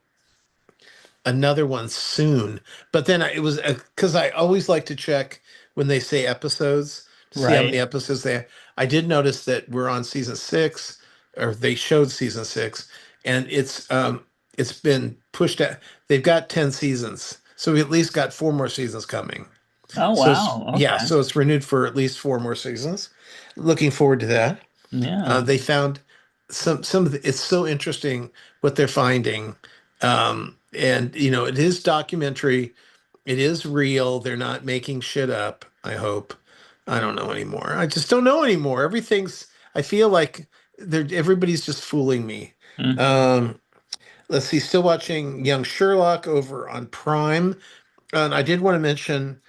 another one soon. But then it was because I always like to check when they say episodes to see how many Right. episodes they have. I did notice that we're on season 6, or they showed season 6, and it's been pushed out. They've got 10 seasons, so we at least got 4 more seasons coming. Oh, So wow. yeah, Okay. so it's renewed for at least 4 more seasons. Looking forward to that. Yeah. They found some of it's so interesting what they're finding. And it is documentary, it is real. They're not making shit up, I hope. I don't know anymore. I just don't know anymore. I feel like everybody's just fooling me. Hmm. Um, let's see, still watching Young Sherlock over on Prime. And I did want to mention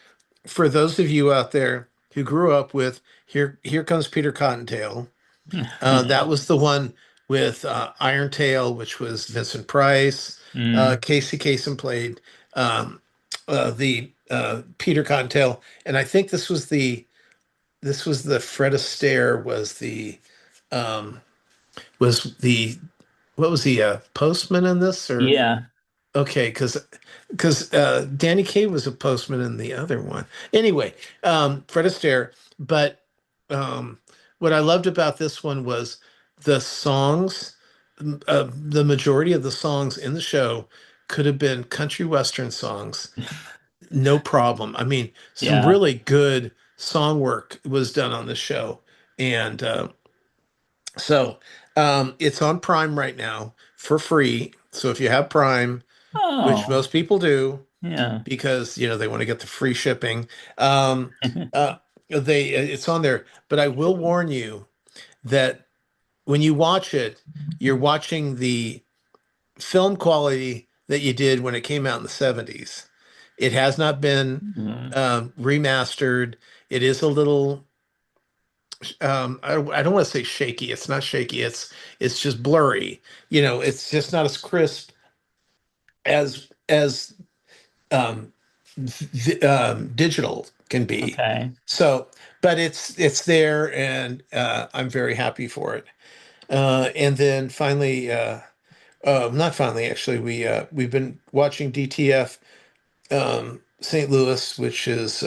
for those of you out there who grew up with Here Comes Peter Cottontail. That was the one with Iron Tail, which was Vincent Price. Mm. Casey Kasem played the Peter Cottontail, and I think this was the Fred Astaire um, was the what was he, a postman in this, or Yeah. okay, because Danny Kaye was a postman in the other one. Anyway, Fred Astaire. But um, what I loved about this one was the songs. The majority of the songs in the show could have been country western songs, no problem. I mean, some Yeah. really good song work was done on the show, and so it's on Prime right now for free. So if you have Prime, which Oh, most people do, yeah. because they want to get the free shipping. Um, uh, it's on there, but I will warn you. that when you watch it, you're watching the film quality that you did when it came out in the 70s. It has not been Mm, remastered. It is a little I don't want to say shaky. It's not shaky. It's just blurry. It's just not as crisp as digital can be. okay. So, but it's there, and I'm very happy for it. And then finally, not finally, actually, we've been watching DTF St. Louis, which is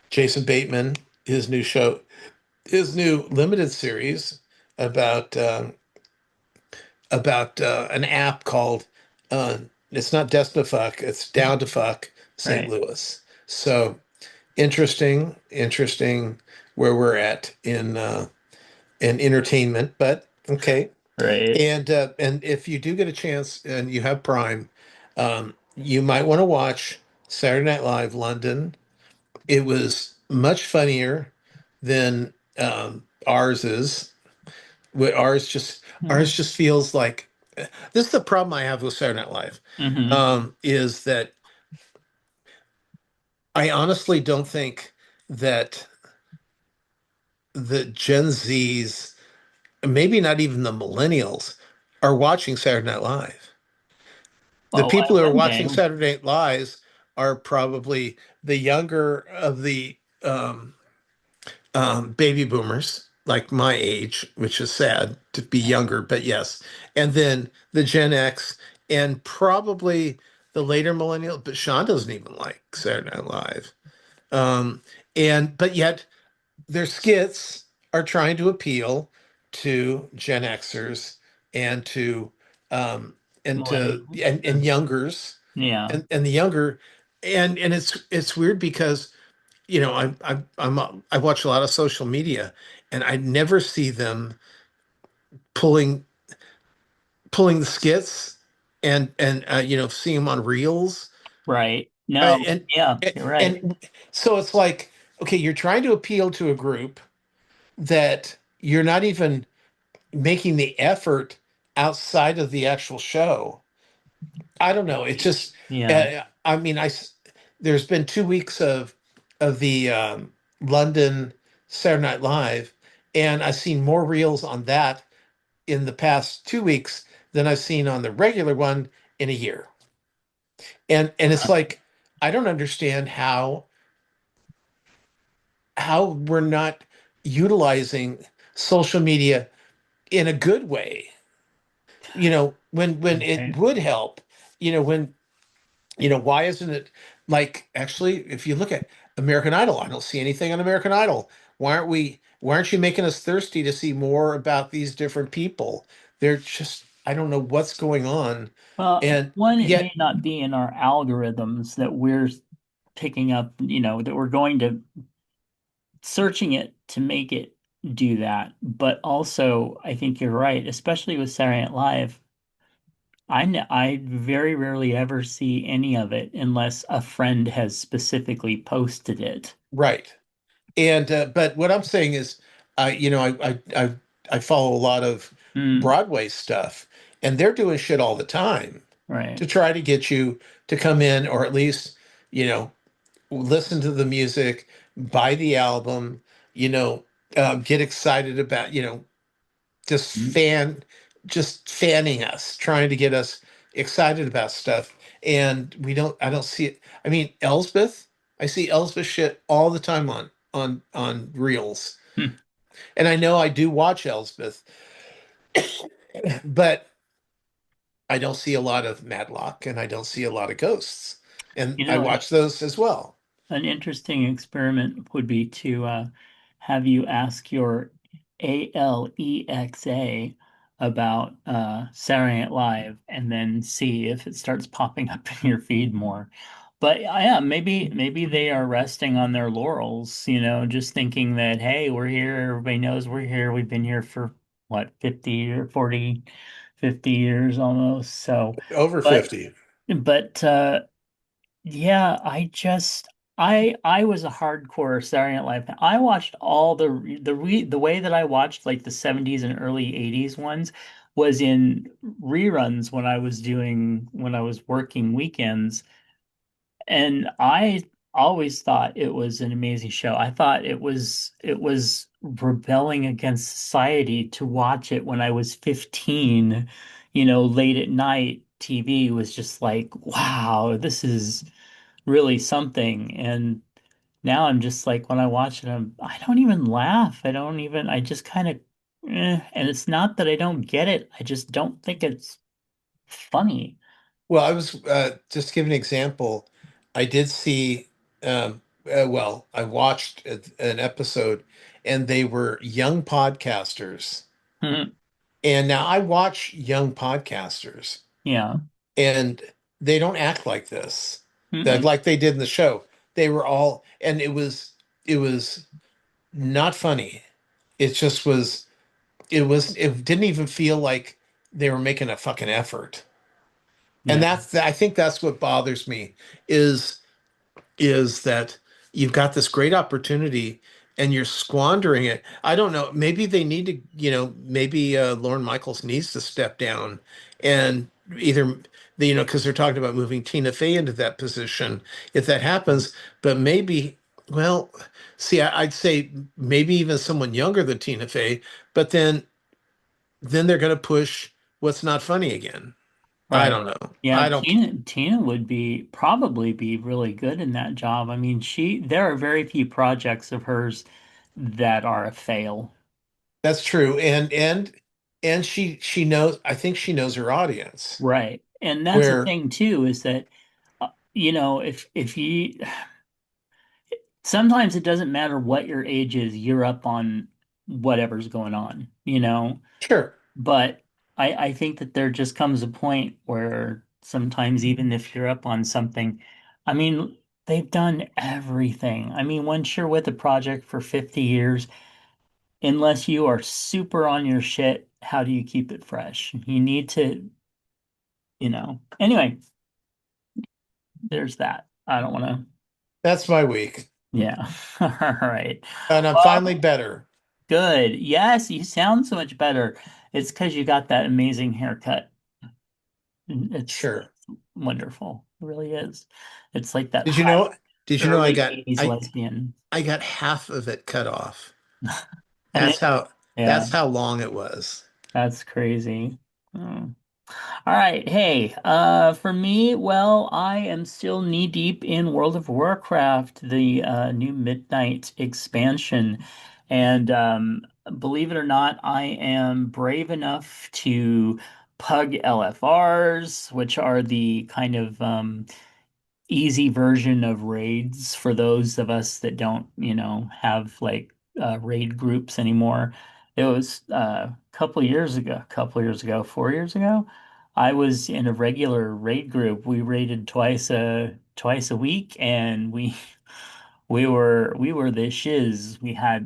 Jason Bateman, his new show, his new limited series about an app called uh, it's not Destined to Fuck, it's Down to Fuck St. Right. Louis. So interesting where we're at in entertainment, but okay. Right. And if you do get a chance and you have Prime, you might want to watch Saturday Night Live London. It was much funnier than ours is. What ours just feels like this is the problem I have with Saturday Night Live. Mm-hmm. Is that I honestly don't think that the Gen Zs, maybe not even the millennials, are watching Saturday Night Live. The Well, why people who are wouldn't watching they? Saturday Night Lives are probably the younger of the baby boomers, like my age, which is sad to be younger, but yes. And then the Gen X and probably the later millennial, but Sean doesn't even like Saturday Night Live. Um, and but yet their skits are trying to appeal to Gen Xers and to um Millennials. and youngers Yeah. and the younger and it's weird because I watch a lot of social media and I never see them pulling pulling the skits and seeing them on reels. Right. No. And Yeah, and you're right. and so it's like, okay, you're trying to appeal to a group that you're not even making the effort outside of the actual show. I don't know. It just, Yeah. I mean, there's been 2 weeks of the London Saturday Night Live, and I've seen more reels on that in the past 2 weeks than I've seen on the regular one in a year. And it's like, I don't understand how we're not utilizing social media in a good way. When it Right. would help. When why isn't it like actually, if you look at American Idol, I don't see anything on American Idol. Why aren't you making us thirsty to see more about these different people? They're just, I don't know what's going on. Well, And one, it may yet, not be in our algorithms that we're picking up, that we're going to searching it to make it do that. But also, I think you're right, especially with Saturday Night Live. I very rarely ever see any of it unless a friend has specifically posted it. right. And but what I'm saying is, I follow a lot of Mm, Broadway stuff, and they're doing shit all the time right. to try to get you to come in, or at least, you know, listen to the music, buy the album, you know, get excited about, just Mm, just fanning us, trying to get us excited about stuff. And I don't see it. I mean, Elsbeth, I see Elsbeth shit all the time on Reels. hmm. And I know I do watch Elsbeth, but I don't see a lot of Matlock and I don't see a lot of Ghosts. And You I know, watch those as well. an interesting experiment would be to have you ask your Alexa about Saturday Night Live and then see if it starts popping up in your feed more. But yeah, maybe they are resting on their laurels, just thinking that, hey, we're here, everybody knows we're here. We've been here for what, 50 or 40, 50 years almost. So, Over but 50. but yeah, I just I was a hardcore Saturday Night Live fan. I watched all the way that I watched like the 70s and early 80s ones was in reruns when I was working weekends. And I always thought it was an amazing show. I thought it was rebelling against society to watch it when I was 15, late at night. TV was just like, wow, this is really something. And now I'm just like, when I watch it, I don't even laugh. I just kind of, and it's not that I don't get it. I just don't think it's funny. Well, I was just to give an example. I did see, well, I watched an episode, and they were young podcasters. And now I watch young podcasters, Yeah. and they don't act like this, Mm-mm. like they did in the show. They were all, and it was not funny. It just was. It didn't even feel like they were making a fucking effort. And Yeah. I think that's what bothers me is is that you've got this great opportunity and you're squandering it. I don't know. Maybe they need to, maybe Lorne Michaels needs to step down and either, because they're talking about moving Tina Fey into that position if that happens. But maybe, well, see, I'd say maybe even someone younger than Tina Fey, but then they're going to push what's not funny again. I Right. don't know. Yeah, I don't. Tina would be probably be really good in that job. I mean, there are very few projects of hers that are a fail. That's true. And she knows, I think she knows her audience. Right. And that's the Where thing too, is that if you sometimes it doesn't matter what your age is, you're up on whatever's going on. sure. But I think that there just comes a point where sometimes even if you're up on something, I mean, they've done everything. I mean, once you're with a project for 50 years, unless you are super on your shit, how do you keep it fresh? You need to. Anyway, there's that. I don't want to, That's my week. yeah. All right. And I'm finally Well, better. good. Yes, you sound so much better. It's because you got that amazing haircut. It's Sure. wonderful. It really is. It's like that Did you hot know, did you know I early got 80s lesbian. I got half of it cut off. And That's it, how yeah, that's how long it was. that's crazy. Oh. All right. Hey, for me, well, I am still knee deep in World of Warcraft, the new Midnight expansion. And believe it or not, I am brave enough to pug LFRs, which are the kind of easy version of raids for those of us that don't, have like raid groups anymore. It was a couple years ago, 4 years ago, I was in a regular raid group. We raided twice a week, and we were the shiz.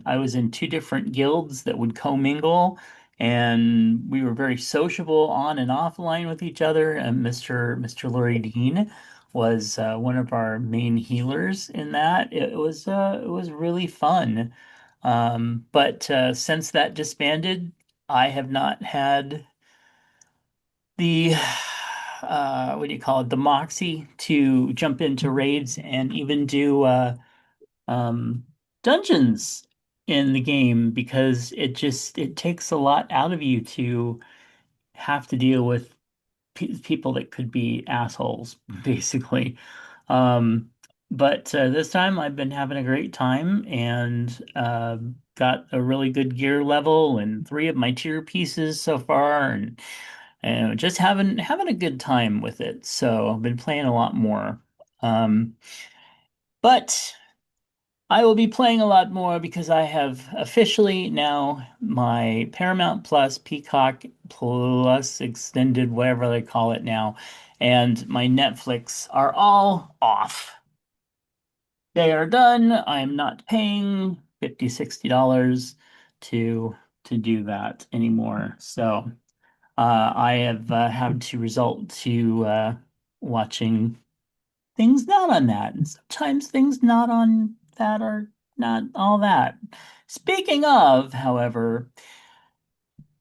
I was in two different guilds that would commingle, and we were very sociable on and offline with each other. And Mr. Laurie Dean was one of our main healers in that. It was really fun. But since that disbanded, I have not had the what do you call it? The moxie to jump into raids and even do um, dungeons in the game because it takes a lot out of you to have to deal with people that could be assholes, basically. Um, but this time I've been having a great time and got a really good gear level and three of my tier pieces so far, and just having a good time with it. So I've been playing a lot more. But I will be playing a lot more because I have officially now my Paramount Plus, Peacock Plus Extended, whatever they call it now, and my Netflix are all off. They are done. I am not paying $50, $60 to do that anymore. So I have had to resort to watching things not on that. And sometimes things not on that are not all that. Speaking of, however,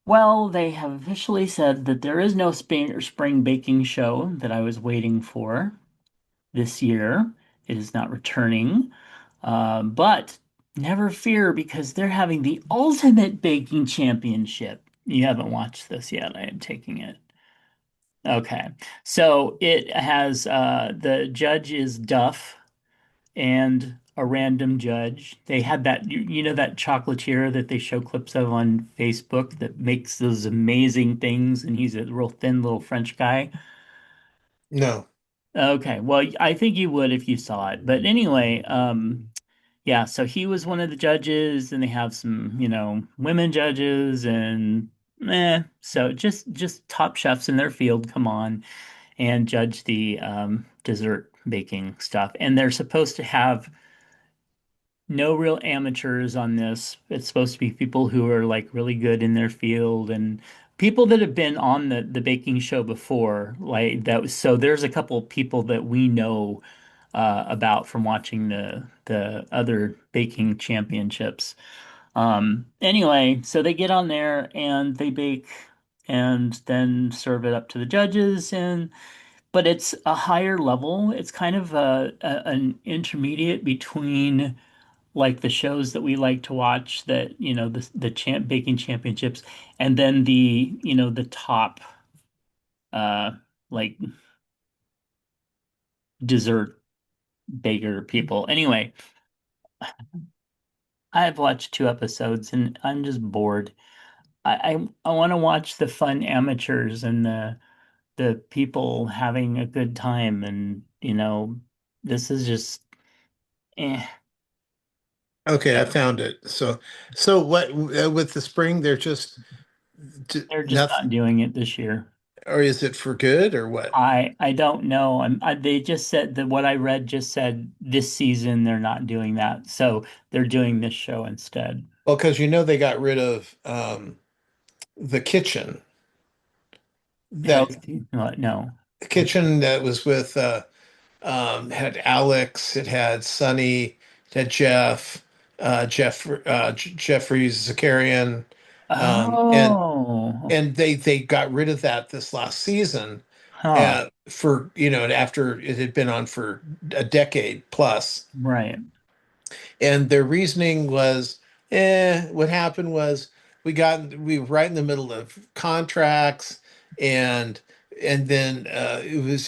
well, they have officially said that there is no spring baking show that I was waiting for this year. It is not returning. But never fear because they're having the Ultimate Baking Championship. You haven't watched this yet. I am taking it. Okay. So it has the judge is Duff and a random judge. They had that, you know, that chocolatier that they show clips of on Facebook that makes those amazing things, and he's a real thin little French guy. No. Okay, well, I think you would if you saw it. But anyway, yeah, so he was one of the judges, and they have some, women judges, and so just top chefs in their field come on and judge the dessert baking stuff. And they're supposed to have no real amateurs on this. It's supposed to be people who are like really good in their field and people that have been on the baking show before. Like that was, so there's a couple of people that we know about from watching the other baking championships. Anyway, so they get on there and they bake and then serve it up to the judges, and but it's a higher level. It's kind of an intermediate between like the shows that we like to watch, that the baking championships, and then the top uh like dessert baker people. Anyway, I've watched 2 episodes and I'm just bored. I want to watch the fun amateurs and the people having a good time, and this is just eh. Okay, I So found it. So what with the spring? They're just they're just not nothing, doing it this year. or is it for good or what? I don't know. They just said that what I read just said this season they're not doing that. So they're doing this show instead. Well, because they got rid of the kitchen that Healthy? No. kitchen that was with had Alex, it had Sonny, it had Jeff, Jeffrey Zakarian, um, and Oh, and they got rid of that this last season, huh. for after it had been on for a decade plus. Right. And their reasoning was, what happened was we were right in the middle of contracts, and then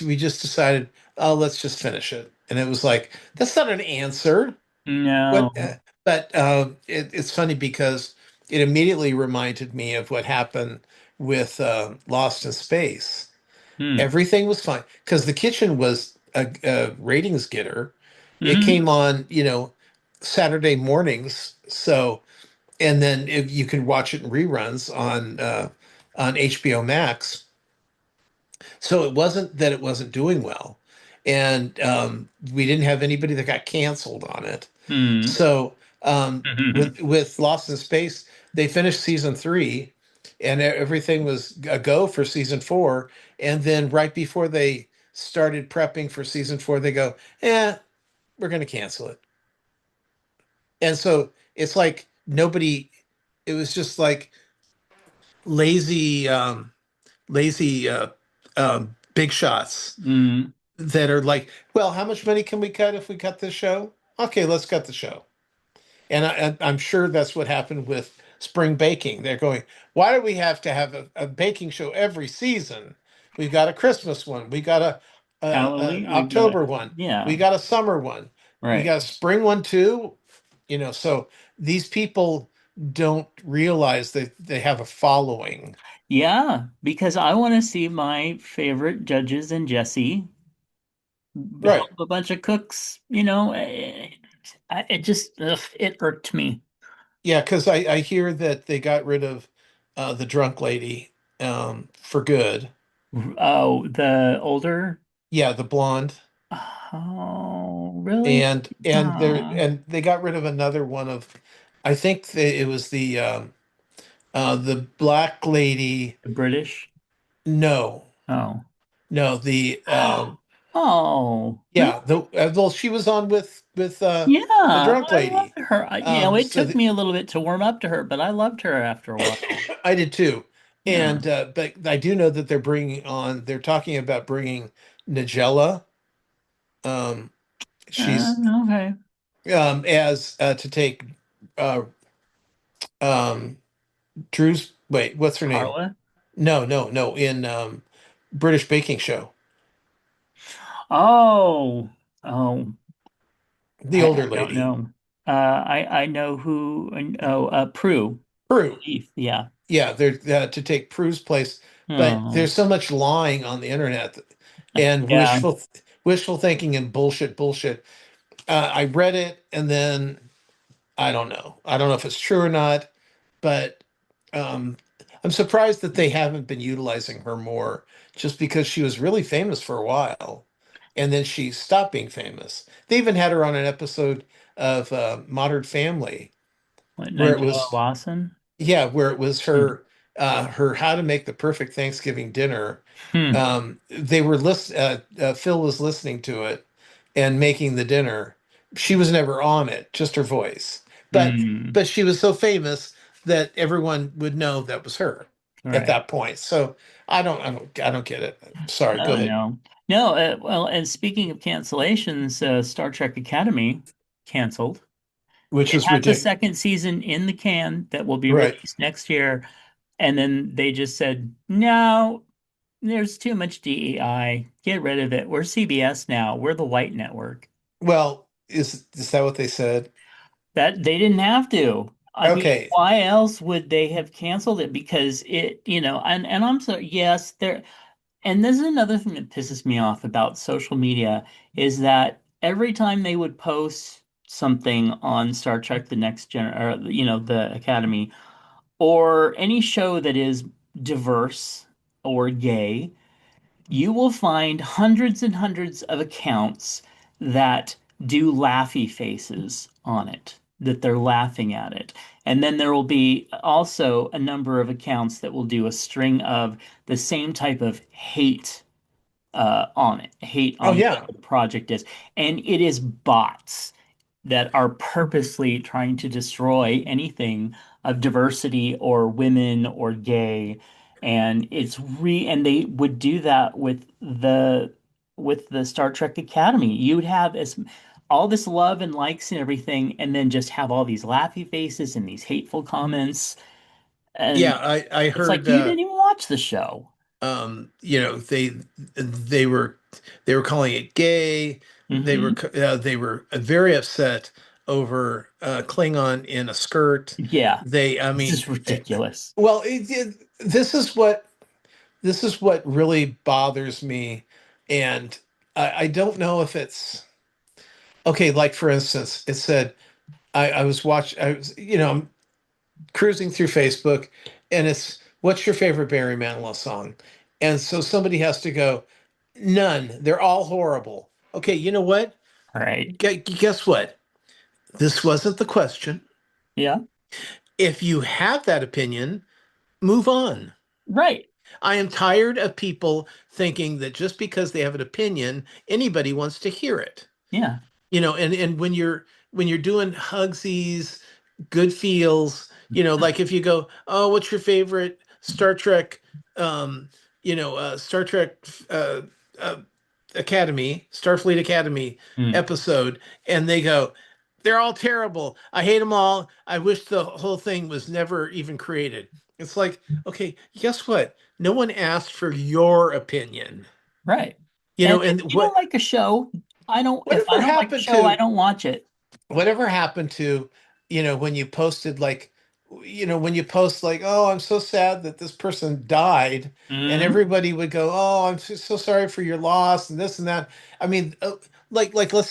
we just decided, oh, let's just finish it. And it was like, that's not an answer. What? No. But it's funny because it immediately reminded me of what happened with Lost in Space. Hmm. Everything was fine because the kitchen was a ratings getter. It Hmm. came on, Saturday mornings. So, and then if you can watch it in reruns on HBO Max. So it wasn't that it wasn't doing well, and we didn't have anybody that got canceled on it. Hmm. So Hmm. with Lost in Space, they finished season 3, and everything was a go for season 4. And then right before they started prepping for season 4, they go, "Yeah, we're going to cancel it." And so it's like nobody. It was just like lazy, lazy big shots Hmm. that are like, well, how much money can we cut if we cut this show? Okay, let's cut the show. And I'm sure that's what happened with spring baking. They're going, why do we have to have a baking show every season? We've got a Christmas one. We got a Hallelujah. We've got October one. We yeah. got a summer one. We Right. got a spring one too. So these people don't realize that they have a following. Yeah, because I want to see my favorite judges and Jesse Right. help a bunch of cooks. It just it irked me. Yeah, because I hear that they got rid of the drunk lady for good. Oh, the older. Yeah, the blonde. Oh, really? And Oh, they got rid of another one of, I think it was the black lady. the British. No, Oh. no, the Oh, Oh, really? Yeah, well, she was on with Yeah, the drunk I lady. loved her. It So took me a little bit to warm up to her, but I loved her after a while. I did too. Yeah. And but I do know that they're talking about bringing Nigella. Um, Uh, she's okay. as to take uh um Drew's, wait, what's her name? Carla? No, in British Baking Show. Oh, oh, The older I don't lady. know. I know who. Oh, Prue. Prue. Leaf. Yeah. Yeah, they're to take Prue's place, but Oh, there's so much lying on the internet and yeah. wishful thinking and bullshit. I read it and then I don't know. I don't know if it's true or not, but um, I'm surprised that they haven't been utilizing her more just because she was really famous for a while and then she stopped being famous. They even had her on an episode of Modern Family What, where it Nigella was, Lawson? yeah, where it was Hmm. her how to make the perfect Thanksgiving dinner. Hmm. They were Phil was listening to it and making the dinner. She was never on it, just her voice. But Hmm. she was so famous that everyone would know that was her at Right. that point. So I don't get it. Sorry, go Oh ahead. no. No, well, and speaking of cancellations, Star Trek Academy canceled. Which It is has a ridiculous. second season in the can that will be Right. released next year. And then they just said, no, there's too much DEI. Get rid of it. We're CBS now. We're the white network. Well, is that what they said? That they didn't have to. I mean, Okay. why else would they have canceled it? Because and I'm sorry, yes, there, and this is another thing that pisses me off about social media is that every time they would post something on Star Trek The Next Gen, or the Academy, or any show that is diverse or gay, you will find hundreds and hundreds of accounts that do laughy faces on it, that they're laughing at it. And then there will be also a number of accounts that will do a string of the same type of hate on it, hate Oh on yeah. whatever the project is. And it is bots that are purposely trying to destroy anything of diversity or women or gay. And they would do that with the Star Trek Academy. You'd have all this love and likes and everything, and then just have all these laughy faces and these hateful comments. And Yeah, I it's like heard you didn't even watch the show. they were calling it gay. Hmm. They were very upset over Klingon in a skirt. Yeah, I this mean, is ridiculous. well, this is what really bothers me, and I don't know if it's okay. Like for instance, it said I was watching. I was I'm cruising through Facebook, and it's what's your favorite Barry Manilow song, and so somebody has to go. None. They're all horrible. Okay, you know what? All right. Guess what? This wasn't the question. Yeah. If you have that opinion, move on. Right. I am tired of people thinking that just because they have an opinion, anybody wants to hear it. Yeah. And when you're doing hugsies, good feels, like if you go, oh, what's your favorite Star Trek, um, Star Trek uh, uh, Academy, Starfleet Academy Mm. episode, and they go, they're all terrible. I hate them all. I wish the whole thing was never even created. It's like, okay, guess what? No one asked for your opinion. Right. And if And you don't like a show, if I whatever don't like a happened show, I to don't watch it. whatever happened to, when you posted like, when you post like, oh, I'm so sad that this person died, and Hmm. everybody would go, oh, I'm so sorry for your loss and this and that. I mean, like let's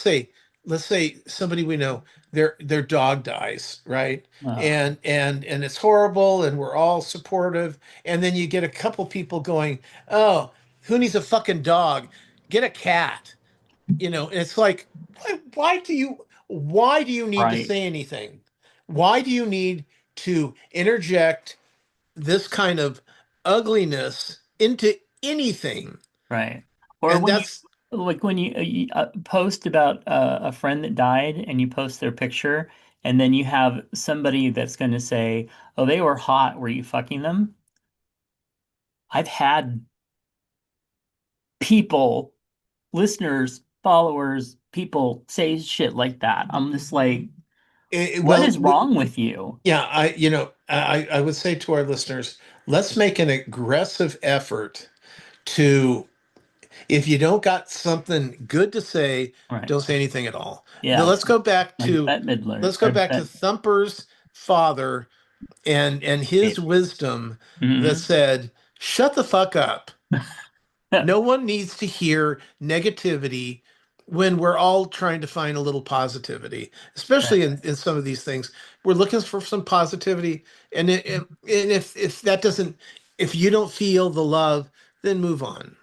say somebody we know, their dog dies, right? Oh, And it's horrible, and we're all supportive, and then you get a couple people going, oh, who needs a fucking dog? Get a cat. It's like, why do you need to right. say anything? Why do you need to interject this kind of ugliness into anything? Right. Or And when you that's like when you post about a friend that died and you post their picture, and then you have somebody that's going to say, "Oh, they were hot. Were you fucking them?" I've had people, listeners, followers, people say shit like that. I'm just like, what Well, is wrong with you? yeah, I would say to our listeners, let's make an aggressive effort to, if you don't got something good to say, Right. don't say anything at all. Now, Yeah. Like Bette Midler let's go or back to Bette Thumper's father and his Davis. wisdom that Hmm. said, "Shut the fuck up." No one needs to hear negativity when we're all trying to find a little positivity, especially in some of these things. We're looking for some positivity. And if that doesn't, if you don't feel the love, then move on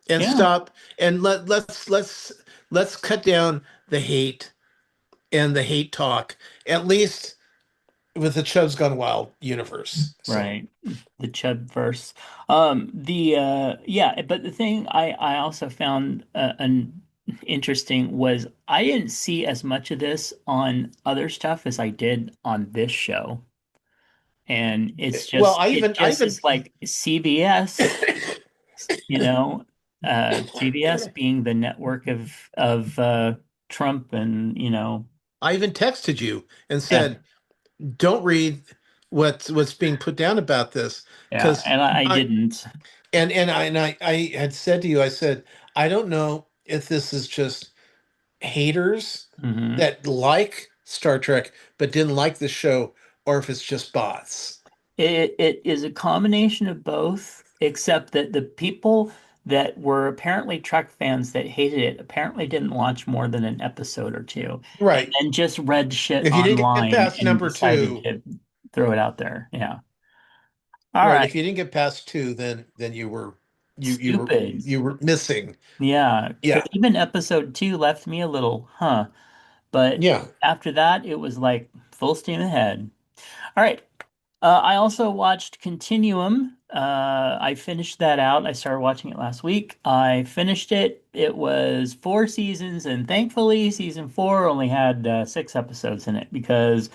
and Yeah. stop and let's cut down the hate and the hate talk, at least with the Chubb's Gone Wild universe. So Right. The Chub verse. The yeah, but the thing I also found an interesting was I didn't see as much of this on other stuff as I did on this show. And well, it I just even is like CBS, you know, CBS being the network of Trump and, I even texted you and yeah, said, don't read what's being put down about this, yeah, because and I I didn't. I had said to you, I said, I don't know if this is just haters Hmm. that like Star Trek but didn't like the show, or if it's just bots. It is a combination of both, except that the people that were apparently Trek fans that hated it apparently didn't watch more than an episode or two, and Right. then just read shit If you didn't get online past and number decided two, to throw it out there. Yeah. All right, right. if you didn't get past two, then Stupid. you were missing. Yeah, because Yeah. even episode two left me a little, huh? But Yeah. after that, it was like full steam ahead. All right. I also watched Continuum. I finished that out. I started watching it last week. I finished it. It was 4 seasons, and thankfully, season four only had 6 episodes in it because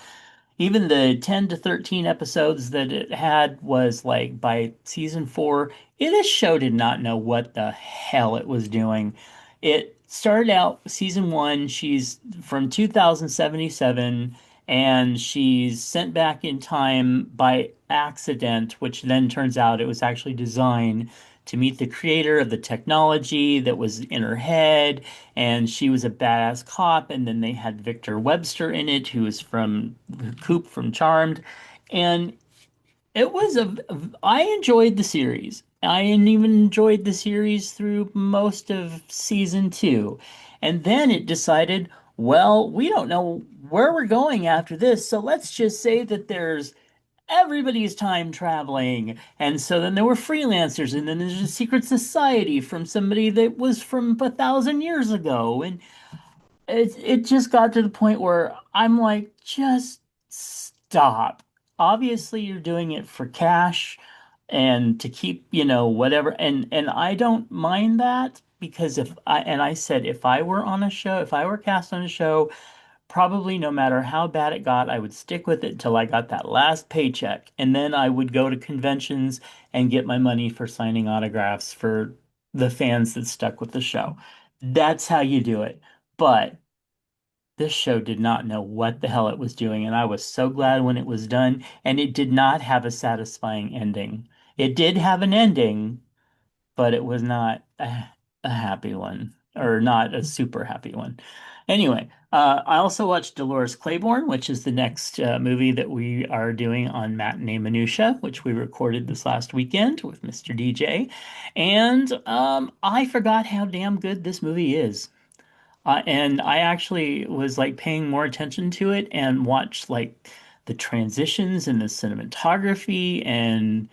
even the 10 to 13 episodes that it had was like by season four, this show did not know what the hell it was doing. It started out season one, she's from 2077, and she's sent back in time by accident, which then turns out it was actually designed to meet the creator of the technology that was in her head, and she was a badass cop. And then they had Victor Webster in it, who was from Coop from Charmed, and it was I enjoyed the series. I even enjoyed the series through most of season two, and then it decided, well, we don't know where we're going after this, so let's just say that there's everybody's time traveling. And so then there were freelancers, and then there's a secret society from somebody that was from 1,000 years ago. And it just got to the point where I'm like, just stop. Obviously, you're doing it for cash and to keep, whatever. And I don't mind that because I said if I were on a show, if I were cast on a show, probably no matter how bad it got, I would stick with it till I got that last paycheck. And then I would go to conventions and get my money for signing autographs for the fans that stuck with the show. That's how you do it. But this show did not know what the hell it was doing, and I was so glad when it was done, and it did not have a satisfying ending. It did have an ending, but it was not a happy one, or not a super happy one. Anyway, I also watched Dolores Claiborne, which is the next movie that we are doing on Matinee Minutia, which we recorded this last weekend with Mr. DJ. And I forgot how damn good this movie is. And I actually was like paying more attention to it and watched like the transitions and the cinematography and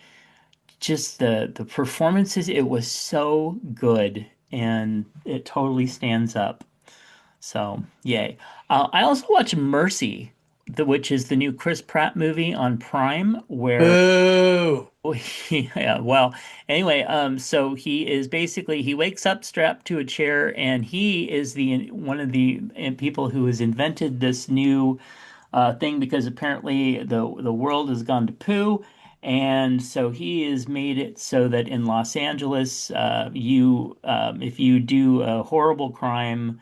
just the performances. It was so good and it totally stands up. So, yay. I also watched Mercy, which is the new Chris Pratt movie on Prime, where Boo. yeah, well, anyway, so he is basically he wakes up strapped to a chair, and he is the one of the people who has invented this new thing because apparently the world has gone to poo, and so he has made it so that in Los Angeles, you if you do a horrible crime,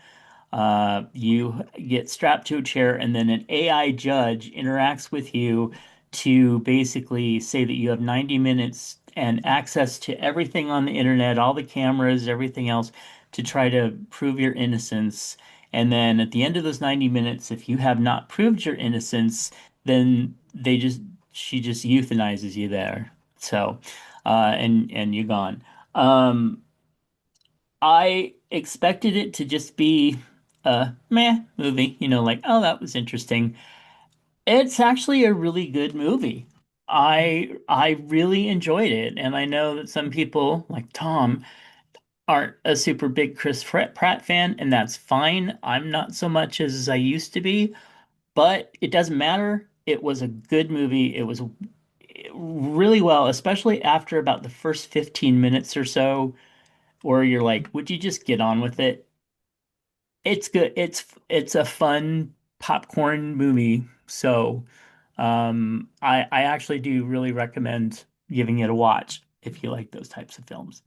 you get strapped to a chair, and then an AI judge interacts with you to basically say that you have 90 minutes and access to everything on the internet, all the cameras, everything else, to try to prove your innocence. And then at the end of those 90 minutes, if you have not proved your innocence, then she just euthanizes you there. So, and you're gone. Um, I expected it to just be a meh movie, like, oh, that was interesting. It's actually a really good movie. I really enjoyed it, and I know that some people, like Tom, aren't a super big Pratt fan, and that's fine. I'm not so much as I used to be, but it doesn't matter. It was a good movie. It was really well, especially after about the first 15 minutes or so, where you're like, would you just get on with it? It's good. It's a fun popcorn movie. So I actually do really recommend giving it a watch if you like those types of films.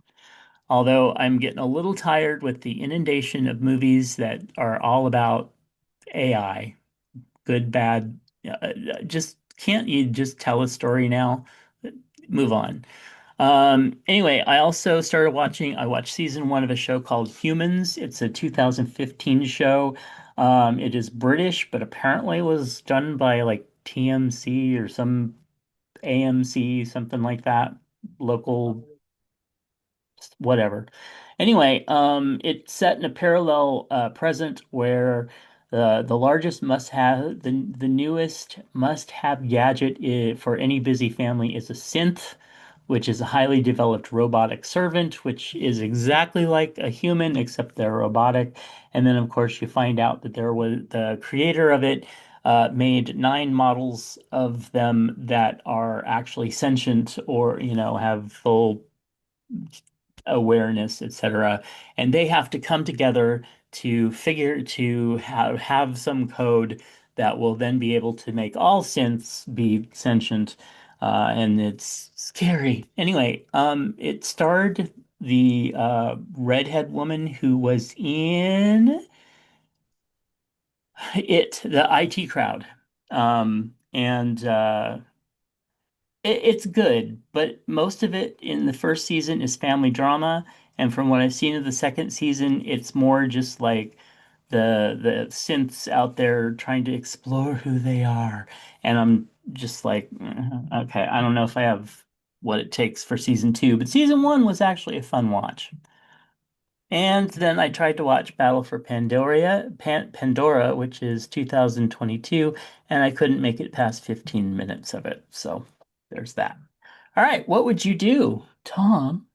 Although I'm getting a little tired with the inundation of movies that are all about AI, good, bad. Just can't you just tell a story now? Move on. Anyway, I watched season one of a show called Humans. It's a 2015 show. It is British, but apparently was done by like TMC or some AMC, something like that, local, whatever. Anyway, it's set in a parallel present where the largest must have the newest must have gadget for any busy family is a synth, which is a highly developed robotic servant, which is exactly like a human except they're robotic. And then of course you find out that there was the creator of it made 9 models of them that are actually sentient or have full awareness, etc. And they have to come together to have some code that will then be able to make all synths be sentient. And it's scary. Anyway, it starred the redhead woman who was in the IT Crowd. And it's good, but most of it in the first season is family drama, and from what I've seen of the second season, it's more just like the synths out there trying to explore who they are, and I'm just like, okay, I don't know if I have what it takes for season two, but season one was actually a fun watch. And then I tried to watch Battle for Pandora, which is 2022, and I couldn't make it past 15 minutes of it. So there's that. All right, what would you do, Tom?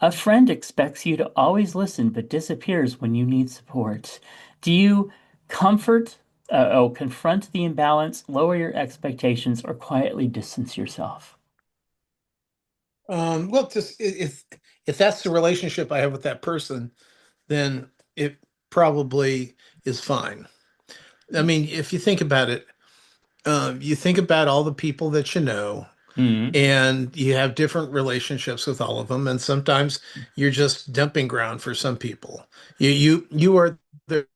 A friend expects you to always listen but disappears when you need support. Do you comfort, confront the imbalance, lower your expectations, or quietly distance yourself? Well, just if that's the relationship I have with that person, then it probably is fine. I mean, if you think about it, you think about all the people that you know, Hmm. and you have different relationships with all of them, and sometimes you're just dumping ground for some people. You are the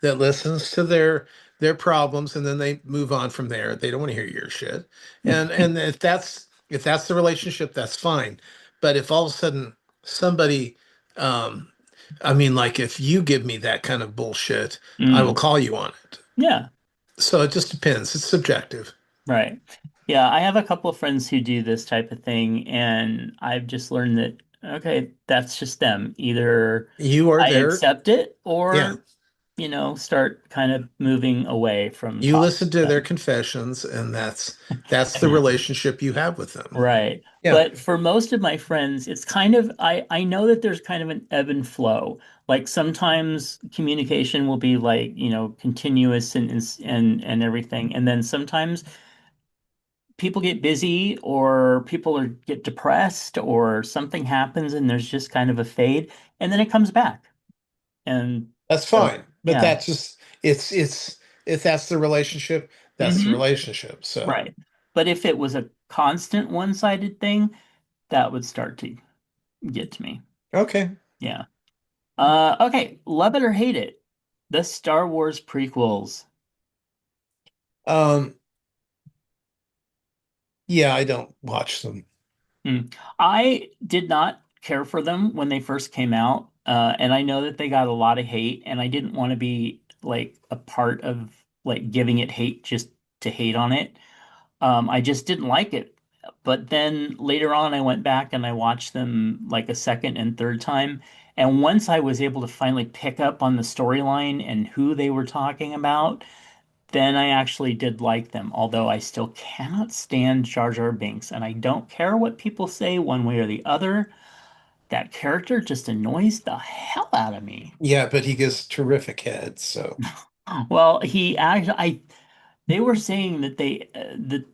that listens to their problems, and then they move on from there. They don't want to hear your shit. And if that's the relationship, that's fine. But if all of a sudden somebody um I mean, like, if you give me that kind of bullshit, I will Mm. call you on it. Yeah. So it just depends. It's subjective. Right. Yeah, I have a couple of friends who do this type of thing, and I've just learned that, okay, that's just them. Either You are I there. accept it Yeah. or, start kind of moving away from You talking listen to to their them. confessions, and that's the relationship you have with them. Right. Yeah. But for most of my friends, it's kind of I know that there's kind of an ebb and flow. Like sometimes communication will be like, continuous and everything. And then sometimes people get busy or get depressed or something happens and there's just kind of a fade and then it comes back. And That's so, fine. But yeah. that's just it's if that's the relationship, that's the Hmm. relationship. So Right. But if it was a constant one-sided thing, that would start to get to me. okay. Yeah. Okay. Love it or hate it. The Star Wars prequels. Um, yeah, I don't watch them. Hmm. I did not care for them when they first came out, and I know that they got a lot of hate, and I didn't want to be like a part of like giving it hate just to hate on it. I just didn't like it. But then later on, I went back and I watched them like a second and third time. And once I was able to finally pick up on the storyline and who they were talking about, then I actually did like them, although I still cannot stand Jar Jar Binks, and I don't care what people say one way or the other. That character just annoys the hell out of me. Yeah, but he gives terrific heads. So Well, he actually, they were saying that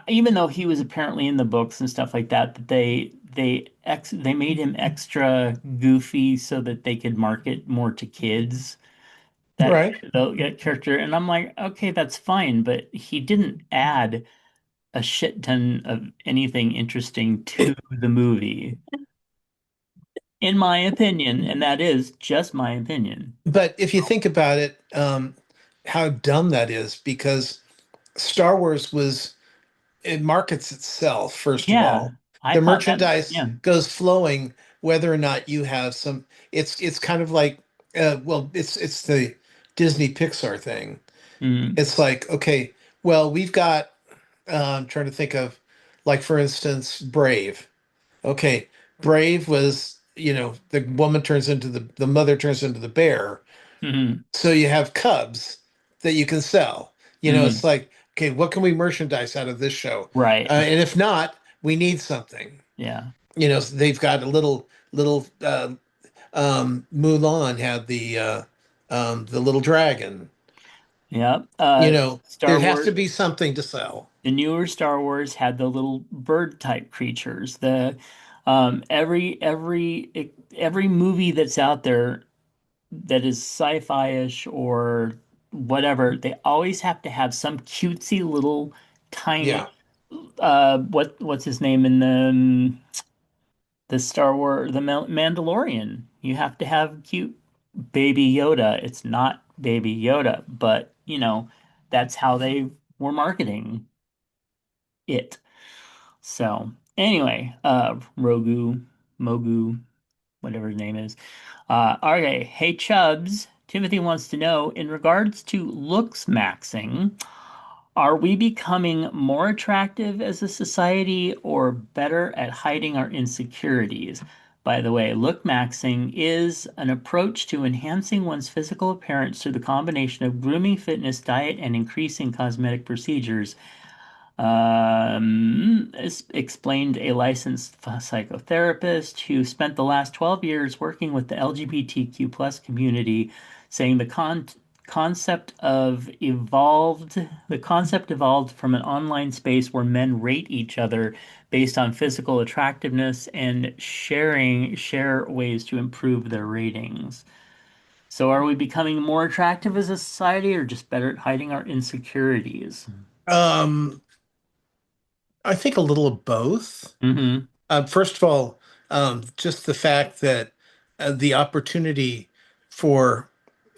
even though he was apparently in the books and stuff like that, that they made him extra goofy so that they could market more to kids. That right. that character, and I'm like, okay, that's fine, but he didn't add a shit ton of anything interesting to the movie, in my opinion, and that is just my opinion. But if you think about it, how dumb that is, because Star Wars was it markets itself, first of Yeah, all. I The thought that, merchandise yeah. goes flowing whether or not you have some it's kind of like well, it's the Disney Pixar thing. Mm, It's like, okay, well, we've got I'm trying to think of like for instance, Brave. Okay, Brave was, the woman turns into the mother turns into the bear. mm, So you have cubs that you can sell. It's mm, like, okay, what can we merchandise out of this show? right. And if not, we need something. Yeah. So they've got a little Mulan had the little dragon. Yeah. There Star has to Wars, be something to sell. the newer Star Wars had the little bird type creatures. The every movie that's out there that is sci-fi-ish or whatever, they always have to have some cutesy little tiny Yeah. what's his name in the Star Wars, the Mandalorian. You have to have cute baby Yoda. It's not baby Yoda, but that's how they were marketing it. So anyway, Mogu, whatever his name is. Okay, hey Chubs. Timothy wants to know, in regards to looks maxing, are we becoming more attractive as a society or better at hiding our insecurities? By the way, look maxing is an approach to enhancing one's physical appearance through the combination of grooming, fitness, diet, and increasing cosmetic procedures. Explained a licensed psychotherapist who spent the last 12 years working with the LGBTQ plus community, saying the concept evolved from an online space where men rate each other based on physical attractiveness and share ways to improve their ratings. So are we becoming more attractive as a society or just better at hiding our insecurities? Um, I think a little of both. Mm-hmm. First of all, just the fact that the opportunity for,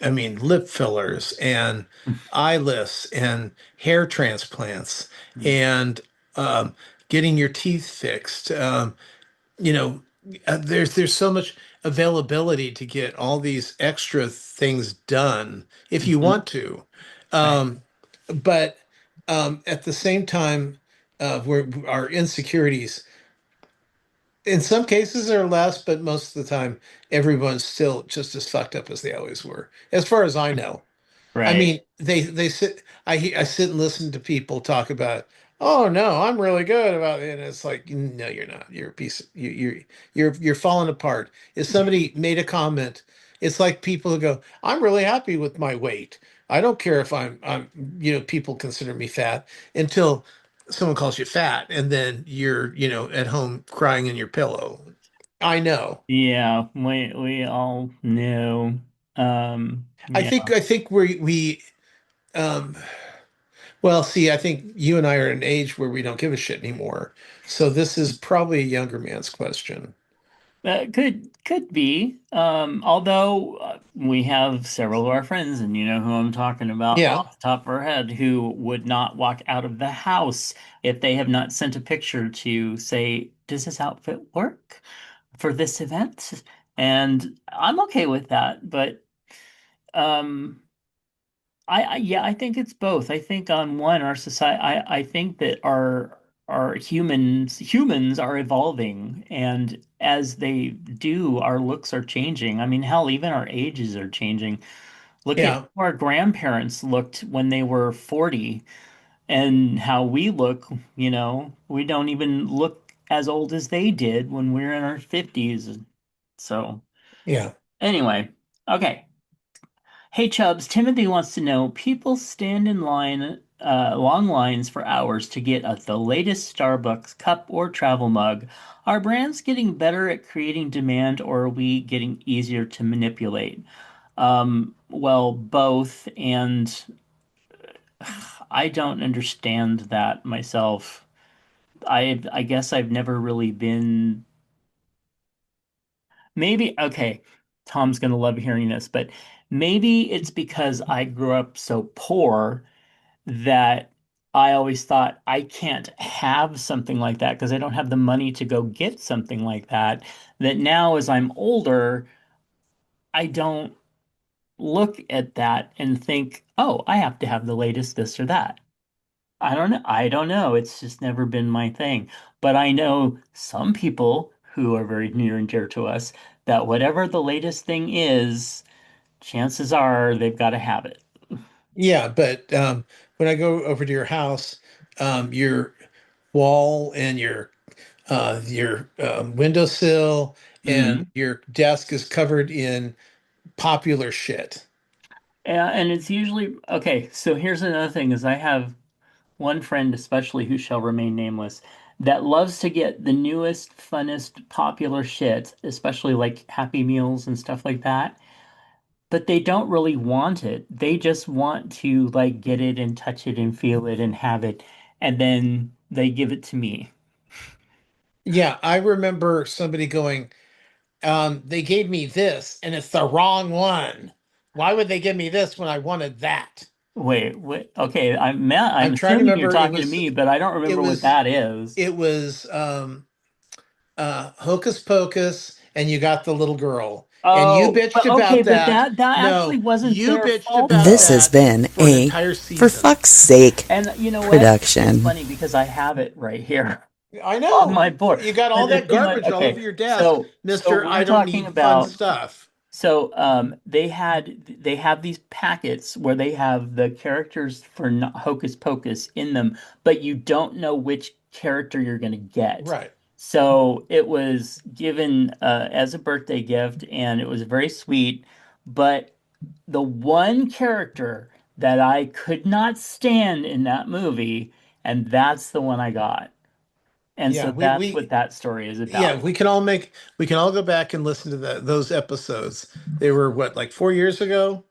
I mean, lip fillers and eye lifts and hair transplants and um, getting your teeth fixed. You know, there's so much availability to get all these extra things done if you Mhm. want to. Right. Um, but at the same time, where our insecurities in some cases are less, but most of the time, everyone's still just as fucked up as they always were, as far as I know. I Right. mean, they sit. I sit and listen to people talk about, oh no, I'm really good about it, and it's like, no, you're not. You're a piece. You're falling apart. If somebody made a comment It's like people who go, I'm really happy with my weight. I don't care if I'm, people consider me fat until someone calls you fat and then you're, at home crying in your pillow. I know. Yeah, we all know. I Yeah. think I think um well, see, I think you and I are at an age where we don't give a shit anymore. So this is probably a younger man's question. Could be. Although we have several of our friends, and you know who I'm talking about Yeah, off the top of our head, who would not walk out of the house if they have not sent a picture to say, "Does this outfit work for this event?" And I'm okay with that, but um, yeah, I think it's both. I think on one, our society, I think that our humans are evolving, and as they do, our looks are changing. I mean, hell, even our ages are changing. Look at yeah, how our grandparents looked when they were 40 and how we look, we don't even look as old as they did when we were in our 50s. So, yeah. anyway, okay. Hey Chubbs, Timothy wants to know, people stand in long lines for hours to get the latest Starbucks cup or travel mug. Are brands getting better at creating demand, or are we getting easier to manipulate? Well, both, and I don't understand that myself. I guess I've never really been. Maybe, okay, Tom's gonna love hearing this, but maybe it's because I grew up so poor that I always thought I can't have something like that because I don't have the money to go get something like that. That now, as I'm older, I don't look at that and think, oh, I have to have the latest this or that. I don't know. I don't know. It's just never been my thing. But I know some people who are very near and dear to us that whatever the latest thing is, chances are they've got to have it. Yeah, but when I go over to your house, your wall and your windowsill and Mhm. your desk is covered in popular shit. And it's usually okay. So here's another thing: is I have one friend, especially who shall remain nameless, that loves to get the newest, funnest, popular shit, especially like Happy Meals and stuff like that. But they don't really want it. They just want to like get it and touch it and feel it and have it, and then they give it to me. Yeah, I remember somebody going, they gave me this and it's the wrong one. Why would they give me this when I wanted that? Wait, wait. Okay, I'm I'm trying to assuming you're remember talking to me, but I don't it remember what was that is. it was Hocus Pocus and you got the little girl. And you Oh, bitched okay, about but that. that actually No, wasn't you their bitched fault about This though. has that been for an a entire for season. fuck's sake And you know what? It's production. funny because I have it right here I on know. my board. You got But all the that thing, like, garbage all over okay, your desk, so Mister. I we're don't talking need fun about. stuff. So they have these packets where they have the characters for Hocus Pocus in them, but you don't know which character you're going to get. Right. So it was given as a birthday gift, and it was very sweet. But the one character that I could not stand in that movie, and that's the one I got. And Yeah, so we that's what we that story is yeah, about. we can all go back and listen to those episodes. They were what, like 4 years ago?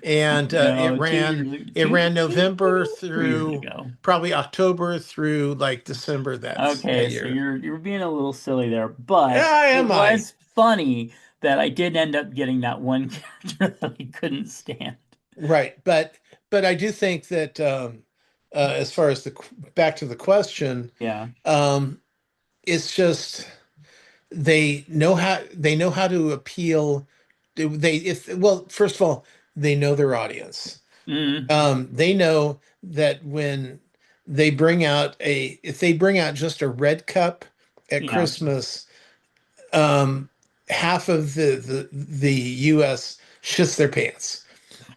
And No, 2 years, it ran November 3 years through ago. probably October through like December that Okay, so year. you're being a little silly there, but Yeah, it am I? was funny that I did end up getting that one character that I couldn't stand. Right. But I do think that as far as back to the question, Yeah. um, it's just they know how to appeal. They if well, first of all, they know their audience. Mm, They know that when if they bring out just a red cup at yeah. Christmas, half of the US shits their pants.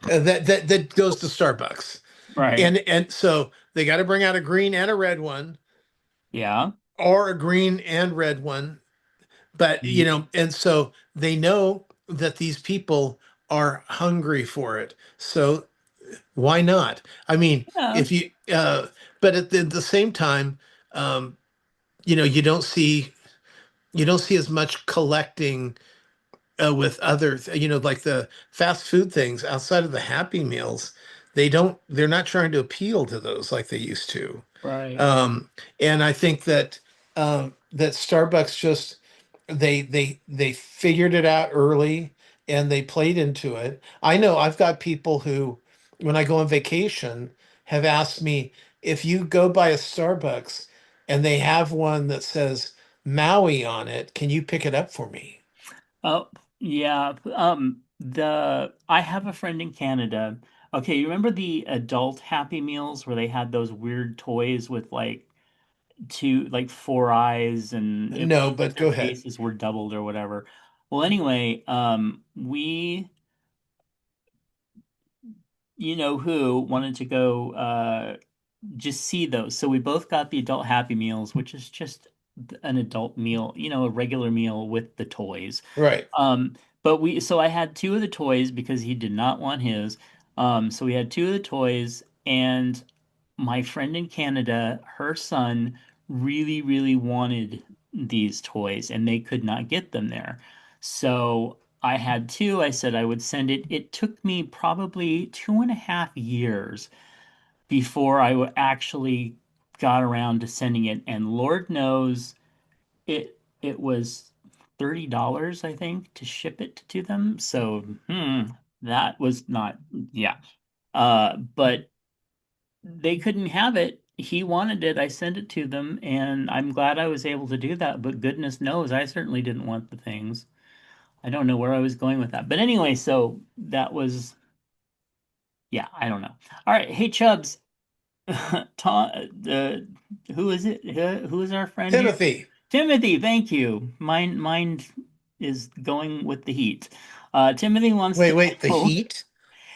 That goes to Starbucks, Right. and so they got to bring out a green and a red one, Yeah. or a green and red one. But Mm, and so they know. that these people are hungry for it. So why not? I mean, Yeah. if you, but at the same time, um, you don't see as much collecting with other, like the fast food things outside of the Happy Meals. They're not trying to appeal to those like they used to. Right. Um, and I think that Starbucks just they figured it out early and they played into it. I know I've got people who, when I go on vacation, have asked me if you go by a Starbucks and they have one that says Maui on it, can you pick it up for me? Oh, yeah. The I have a friend in Canada. Okay, you remember the adult Happy Meals where they had those weird toys with like like four eyes and it No, looked like but their go ahead. faces were doubled or whatever. Well, anyway, we, you know who, wanted to go just see those. So we both got the adult Happy Meals, which is just an adult meal, a regular meal with the toys. Right. Um, so I had two of the toys because he did not want his. So we had two of the toys, and my friend in Canada, her son really, really wanted these toys, and they could not get them there. So I had two. I said I would send it. It took me probably 2.5 years before actually got around to sending it, and Lord knows it was $30, I think, to ship it to them. So, that was not, yeah. But they couldn't have it. He wanted it. I sent it to them, and I'm glad I was able to do that. But goodness knows, I certainly didn't want the things. I don't know where I was going with that. But anyway, so that was, yeah, I don't know. All right. Hey, Chubbs, Tom, who is it? Who is our friend here? Timothy. Timothy, thank you. Mine is going with the heat. Timothy wants Wait, to wait, the know. heat?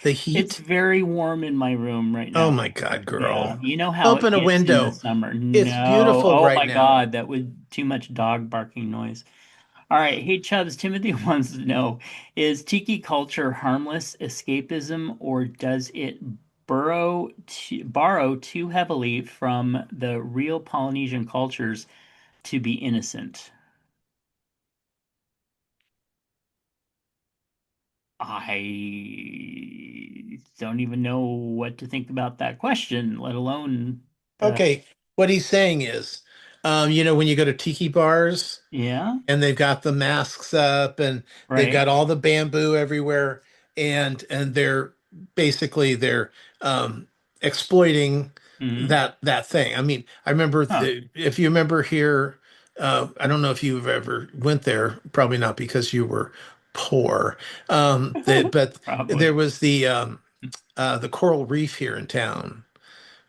The It's heat? very warm in my room right Oh now. my God, Yeah, girl. you know how it Open a gets in the window. summer. It's No. beautiful Oh right my now. God, that would too much dog barking noise. All right, hey Chubbs, Timothy wants to know, is tiki culture harmless escapism or does it borrow too heavily from the real Polynesian cultures to be innocent? I don't even know what to think about that question, let alone the, Okay, what he's saying is, when you go to tiki bars, yeah, and they've got the masks up and they've right. got all the bamboo everywhere and they're um exploiting Mm-hmm. that thing. I mean, I remember Huh, if you remember here, I don't know if you've ever went there, probably not because you were poor. But there probably. was the coral reef here in town,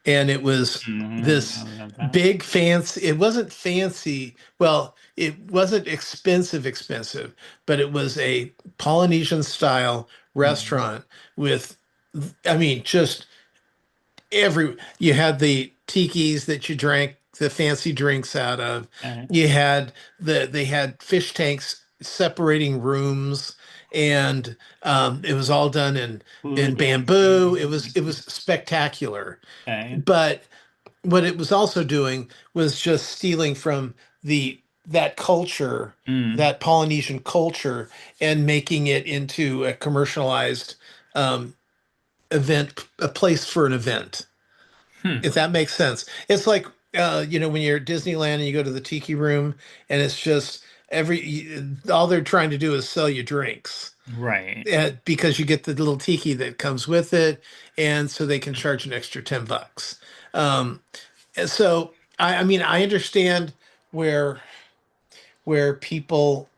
and it was Mm-hmm. I don't this know about that. big fancy, it wasn't fancy, well, it wasn't expensive, but it was a Polynesian style Mm-hmm. restaurant with, I mean, just you had the tikis that you drank the fancy drinks out of. Okay. You had they had fish tanks separating rooms, and it was all done Hula in bamboo. dancing. It was spectacular. Okay. But what it was also doing was just stealing from that culture, Mm. that Polynesian culture, and making it into a commercialized um, event, a place for an event. Hmm. If that makes sense. It's like when you're at Disneyland and you go to the tiki room, and it's just all they're trying to do is sell you drinks. Right. Because you get the little tiki that comes with it, and so they can charge an extra $10. Um, and so I mean I understand where people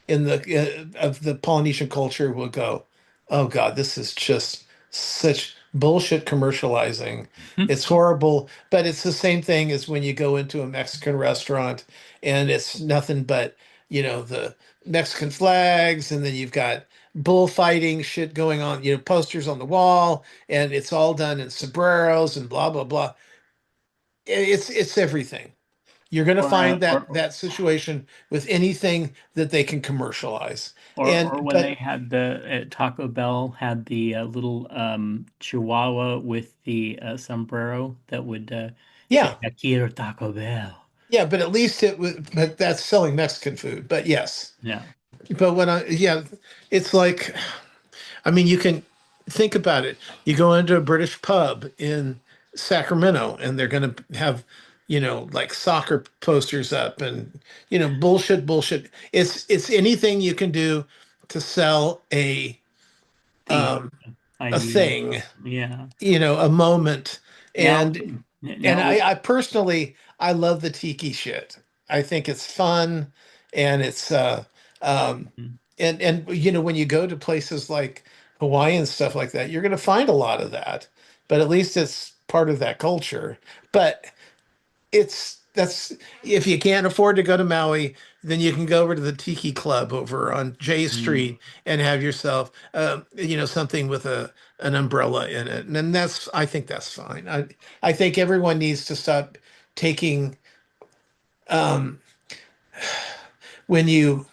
in the of the Polynesian culture will go, oh God, this is just such bullshit commercializing. It's horrible, but it's the same thing as when you go into a Mexican restaurant and it's nothing but, the Mexican flags, and then you've got bullfighting shit going on, posters on the wall, and it's all done in sombreros and blah blah blah. It's everything. You're going to or find that situation with anything that they can commercialize. or And when they but had the Taco Bell had the little Chihuahua with the sombrero that would say yeah, "I quiero Taco Bell." yeah, but at least it was, but that's selling Mexican food. But yes. Yeah. But yeah, it's like, I mean, you can think about it. You go into a British pub in Sacramento and they're going to have, like soccer posters up and, bullshit. It's anything you can do to sell Thing, um, a idea. thing, Yeah. a moment. Now, And with I personally, I love the tiki shit. I think it's fun and it's um and when you go to places like Hawaii and stuff like that, you're going to find a lot of that. But at least it's part of that culture. But that's if you can't afford to go to Maui, then you can go over to the Tiki Club over on J mm, Street and have yourself, something with an umbrella in it, and then I think that's fine. I think everyone needs to stop taking um, when you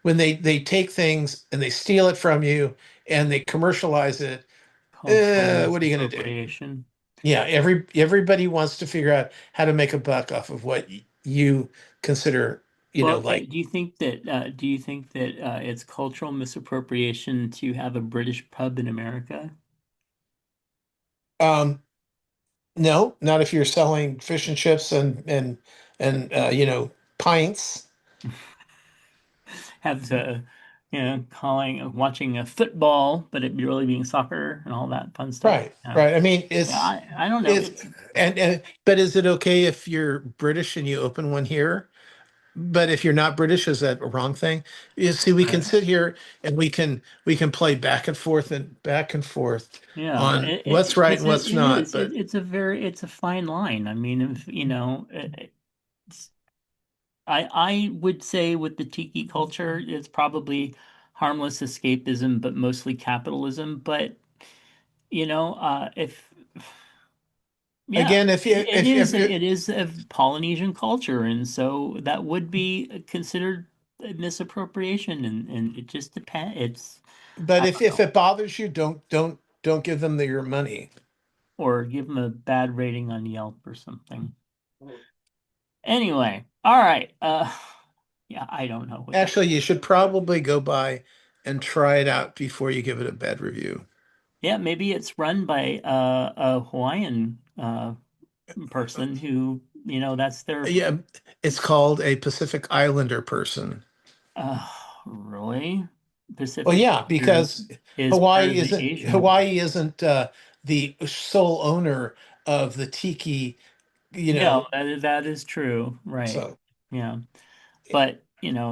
when they take things and they steal it from you and they commercialize it. cultural What are you going to do? misappropriation. Yeah, everybody wants to figure out how to make a buck off of what you consider, Well, like do you think that it's cultural misappropriation to have a British pub in America? um no, not if you're selling fish and chips and pints. Have the, calling watching a football, but it be really being soccer and all that fun stuff. Right, Yeah, right. I mean, yeah. I don't know. it's and but is it okay if you're British and you open one here? But if you're not British, is that a wrong thing? You see, we can Right. sit here and we can play back and forth Yeah, on what's right and what's not. But it's a fine line. I mean, if it's, I would say with the tiki culture, it's probably harmless escapism, but mostly capitalism. But if yeah, again, if you it is a Polynesian culture, and so that would be considered a misappropriation, and it just depends. but I don't if know, it bothers you, don't give them your money. or give them a bad rating on Yelp or something. Anyway, all right. Yeah, I don't know what that. Actually, you should probably go by and try it out before you give it a bad review. Yeah, maybe it's run by a Hawaiian person who, that's their. Yeah, it's called a Pacific Islander person. Uh, really? Well, Pacific yeah, because is part of the Asian. Hawaii isn't the sole owner of the tiki, you No, know. that is true. Right. So Yeah. But,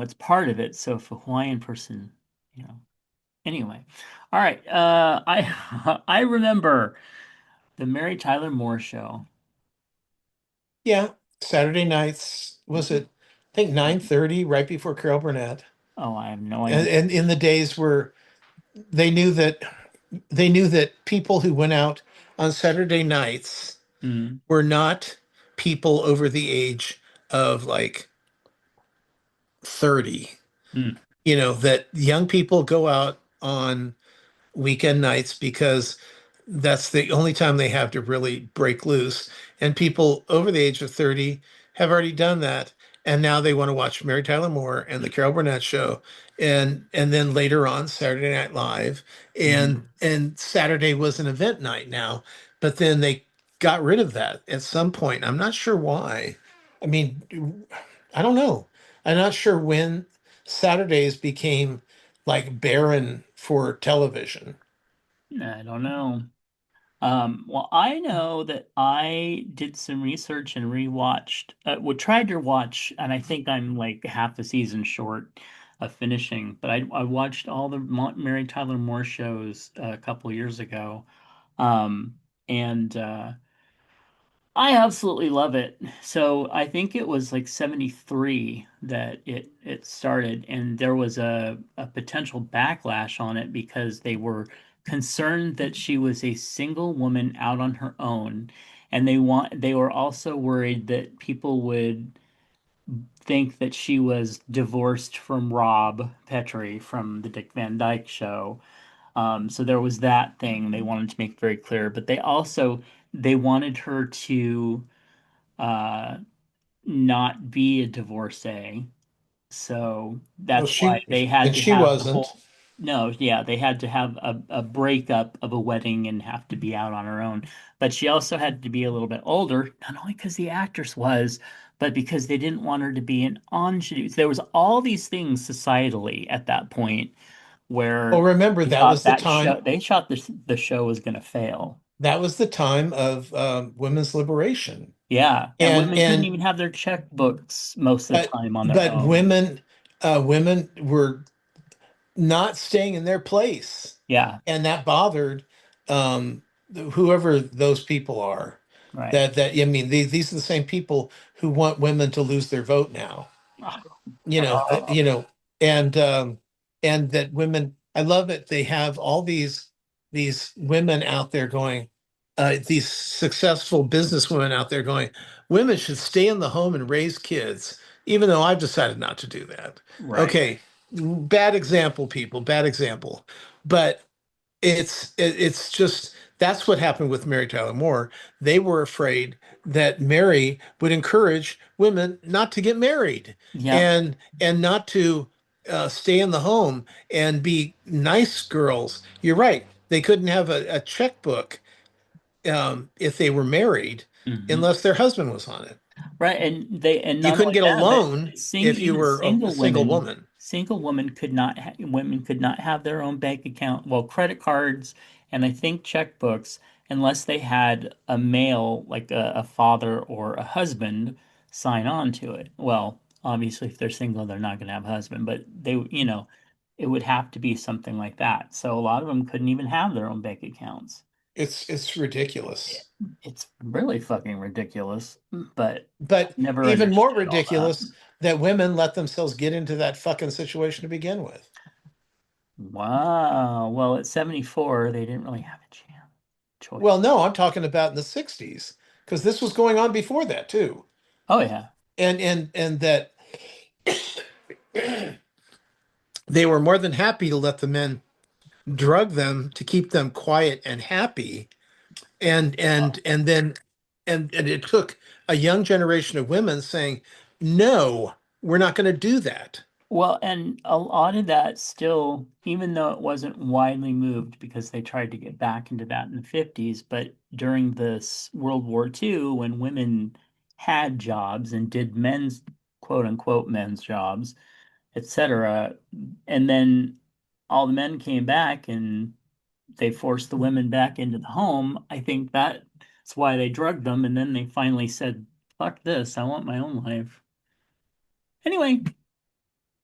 it's part of it. So if a Hawaiian person, you know. Anyway. All right. I I remember the Mary Tyler Moore show. yeah, Saturday nights was it? I think 9:30, right before Carol Burnett, Oh, I have no idea. and in the days where they knew that they knew that people who went out on Saturday nights Mm, were not people over the age of like 30. mm, That young people go out on weekend nights because that's the only time they have to really break loose. And people over the age of 30 have already done that. And now they want to watch Mary Tyler Moore and the Carol Burnett show and then later on Saturday Night Live. mm. And Saturday was an event night now, but then they got rid of that at some point. I'm not sure why. I mean, I don't know. I'm not sure when Saturdays became like barren for television. I don't know. Well, I know that I did some research and rewatched, well, tried to watch, and I think I'm like half the season short of finishing, but I watched all the Mary Tyler Moore shows a couple years ago. And I absolutely love it. So I think it was like 73 that it started, and there was a potential backlash on it because they were concerned that she was a single woman out on her own, and they were also worried that people would think that she was divorced from Rob Petrie from the Dick Van Dyke Show. So there was that thing they wanted to make very clear, but they wanted her to uh, not be a divorcee. So Well, that's why they had to she have the wasn't. whole. No, yeah, they had to have a breakup of a wedding and have to be out on her own. But she also had to be a little bit older, not only because the actress was, but because they didn't want her to be an ingenue. There was all these things societally at that point Well, where remember they that thought was the that time. show they thought the show was going to fail. That was the time of women's liberation, Yeah, and and women couldn't even have their checkbooks most of the but time on their own. women were not staying in their place, Yeah, and that bothered um, whoever those people are. right. That I mean, these are the same people who want women to lose their vote now. Oh, And and that women. I love it. They have all these women out there going, these successful business women out there going, women should stay in the home and raise kids, even though I've decided not to do that. right. Okay, bad example, people, bad example. But it's just that's what happened with Mary Tyler Moore. They were afraid that Mary would encourage women not to get married Yep. and not to stay in the home and be nice girls. You're right. They couldn't have a checkbook if they were married Hmm. unless their husband was on it. Right, and You not couldn't only get a that, but loan if you even were a single woman. single women could not have their own bank account, well, credit cards and I think checkbooks, unless they had a male, like a father or a husband, sign on to it. Well, obviously, if they're single, they're not going to have a husband, but it would have to be something like that. So a lot of them couldn't even have their own bank accounts. It's ridiculous. It's really fucking ridiculous, but But never even more understood all that. ridiculous that women let themselves get into that fucking situation to begin with. Wow. Well, at 74, they didn't really have a chance Well, choice. no, I'm talking about in the 60s, because this was going on before that too. Oh yeah. And that they were more than happy to let the men drug them to keep them quiet and happy. And then and it took a young generation of women saying, "No, we're not going to do that." Well, and a lot of that still, even though it wasn't widely moved because they tried to get back into that in the 50s, but during this World War II, when women had jobs and did men's quote unquote men's jobs, etc., and then all the men came back and they forced the women back into the home. I think that's why they drugged them, and then they finally said, "Fuck this! I want my own life." Anyway,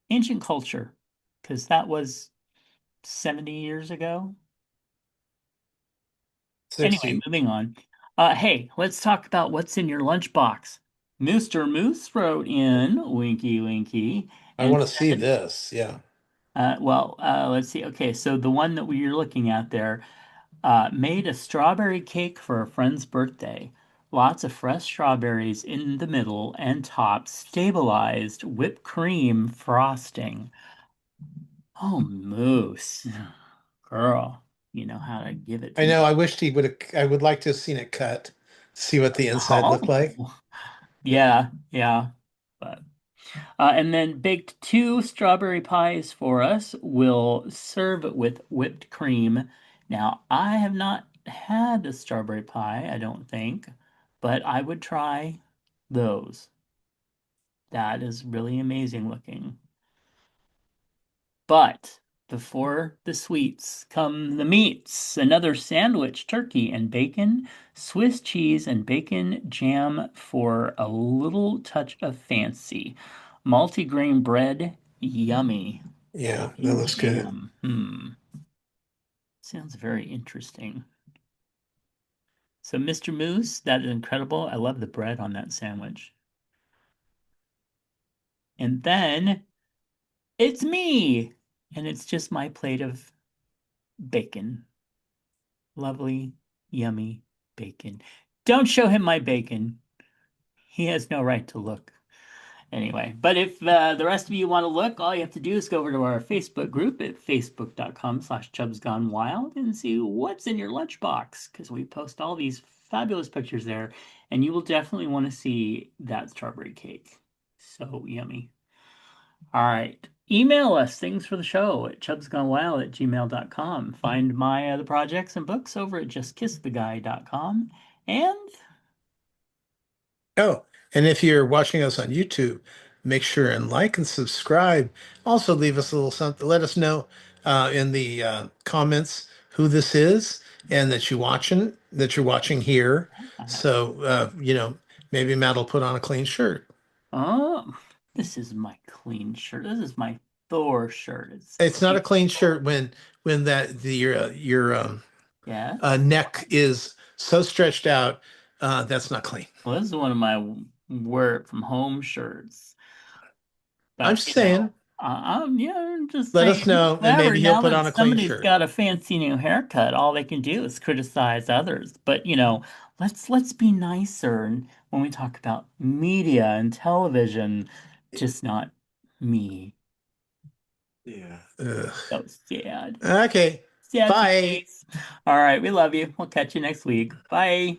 ancient culture, because that was 70 years ago. Anyway, 60. moving on. Hey, let's talk about what's in your lunchbox. Mr. Moose wrote in, winky winky, I and want to see said, this. Yeah. let's see. Okay, so the one that we are looking at there made a strawberry cake for a friend's birthday. Lots of fresh strawberries in the middle and top, stabilized whipped cream frosting. Oh, Moose. Girl, you know how to give it I to me. know. I wished he would have. I would like to have seen it cut, see what the inside looked like. Oh, yeah, yeah. But and then baked two strawberry pies for us. We'll serve it with whipped cream. Now, I have not had a strawberry pie, I don't think, but I would try those. That is really amazing looking. But before the sweets come the meats. Another sandwich, turkey and bacon, Swiss cheese and bacon jam for a little touch of fancy. Multigrain bread, yummy. Yeah, that Bacon looks good. jam. Sounds very interesting. So, Mr. Moose, that is incredible. I love the bread on that sandwich. And then it's me, and it's just my plate of bacon. Lovely, yummy bacon. Don't show him my bacon. He has no right to look. Anyway, but if the rest of you want to look, all you have to do is go over to our Facebook group at facebook.com/chubsgonewild and see what's in your lunchbox because we post all these fabulous pictures there, and you will definitely want to see that strawberry cake. So yummy. All right. Email us things for the show at chubsgonewild@gmail.com. Find my other projects and books over at justkisstheguy.com. And Oh, and if you're watching us on YouTube, make sure and like and subscribe. Also, leave us a little something. Let us know in the comments who this is and that you're watching here. So maybe Matt will put on a clean shirt. oh, this is my clean shirt. This is my Thor shirt. It's It's not clean. a clean shirt when your Yeah. neck is so stretched out. That's not clean. Well, this is one of my work from home shirts. I'm But just saying. yeah, I'm just Let saying us know, and whatever. maybe he'll Now put that on a clean somebody's shirt. got a fancy new haircut, all they can do is criticize others. But let's be nicer and when we talk about media and television, just not me. Yeah. Ugh. So sad. Okay. Sad Bye. face. All right, we love you. We'll catch you next week. Bye.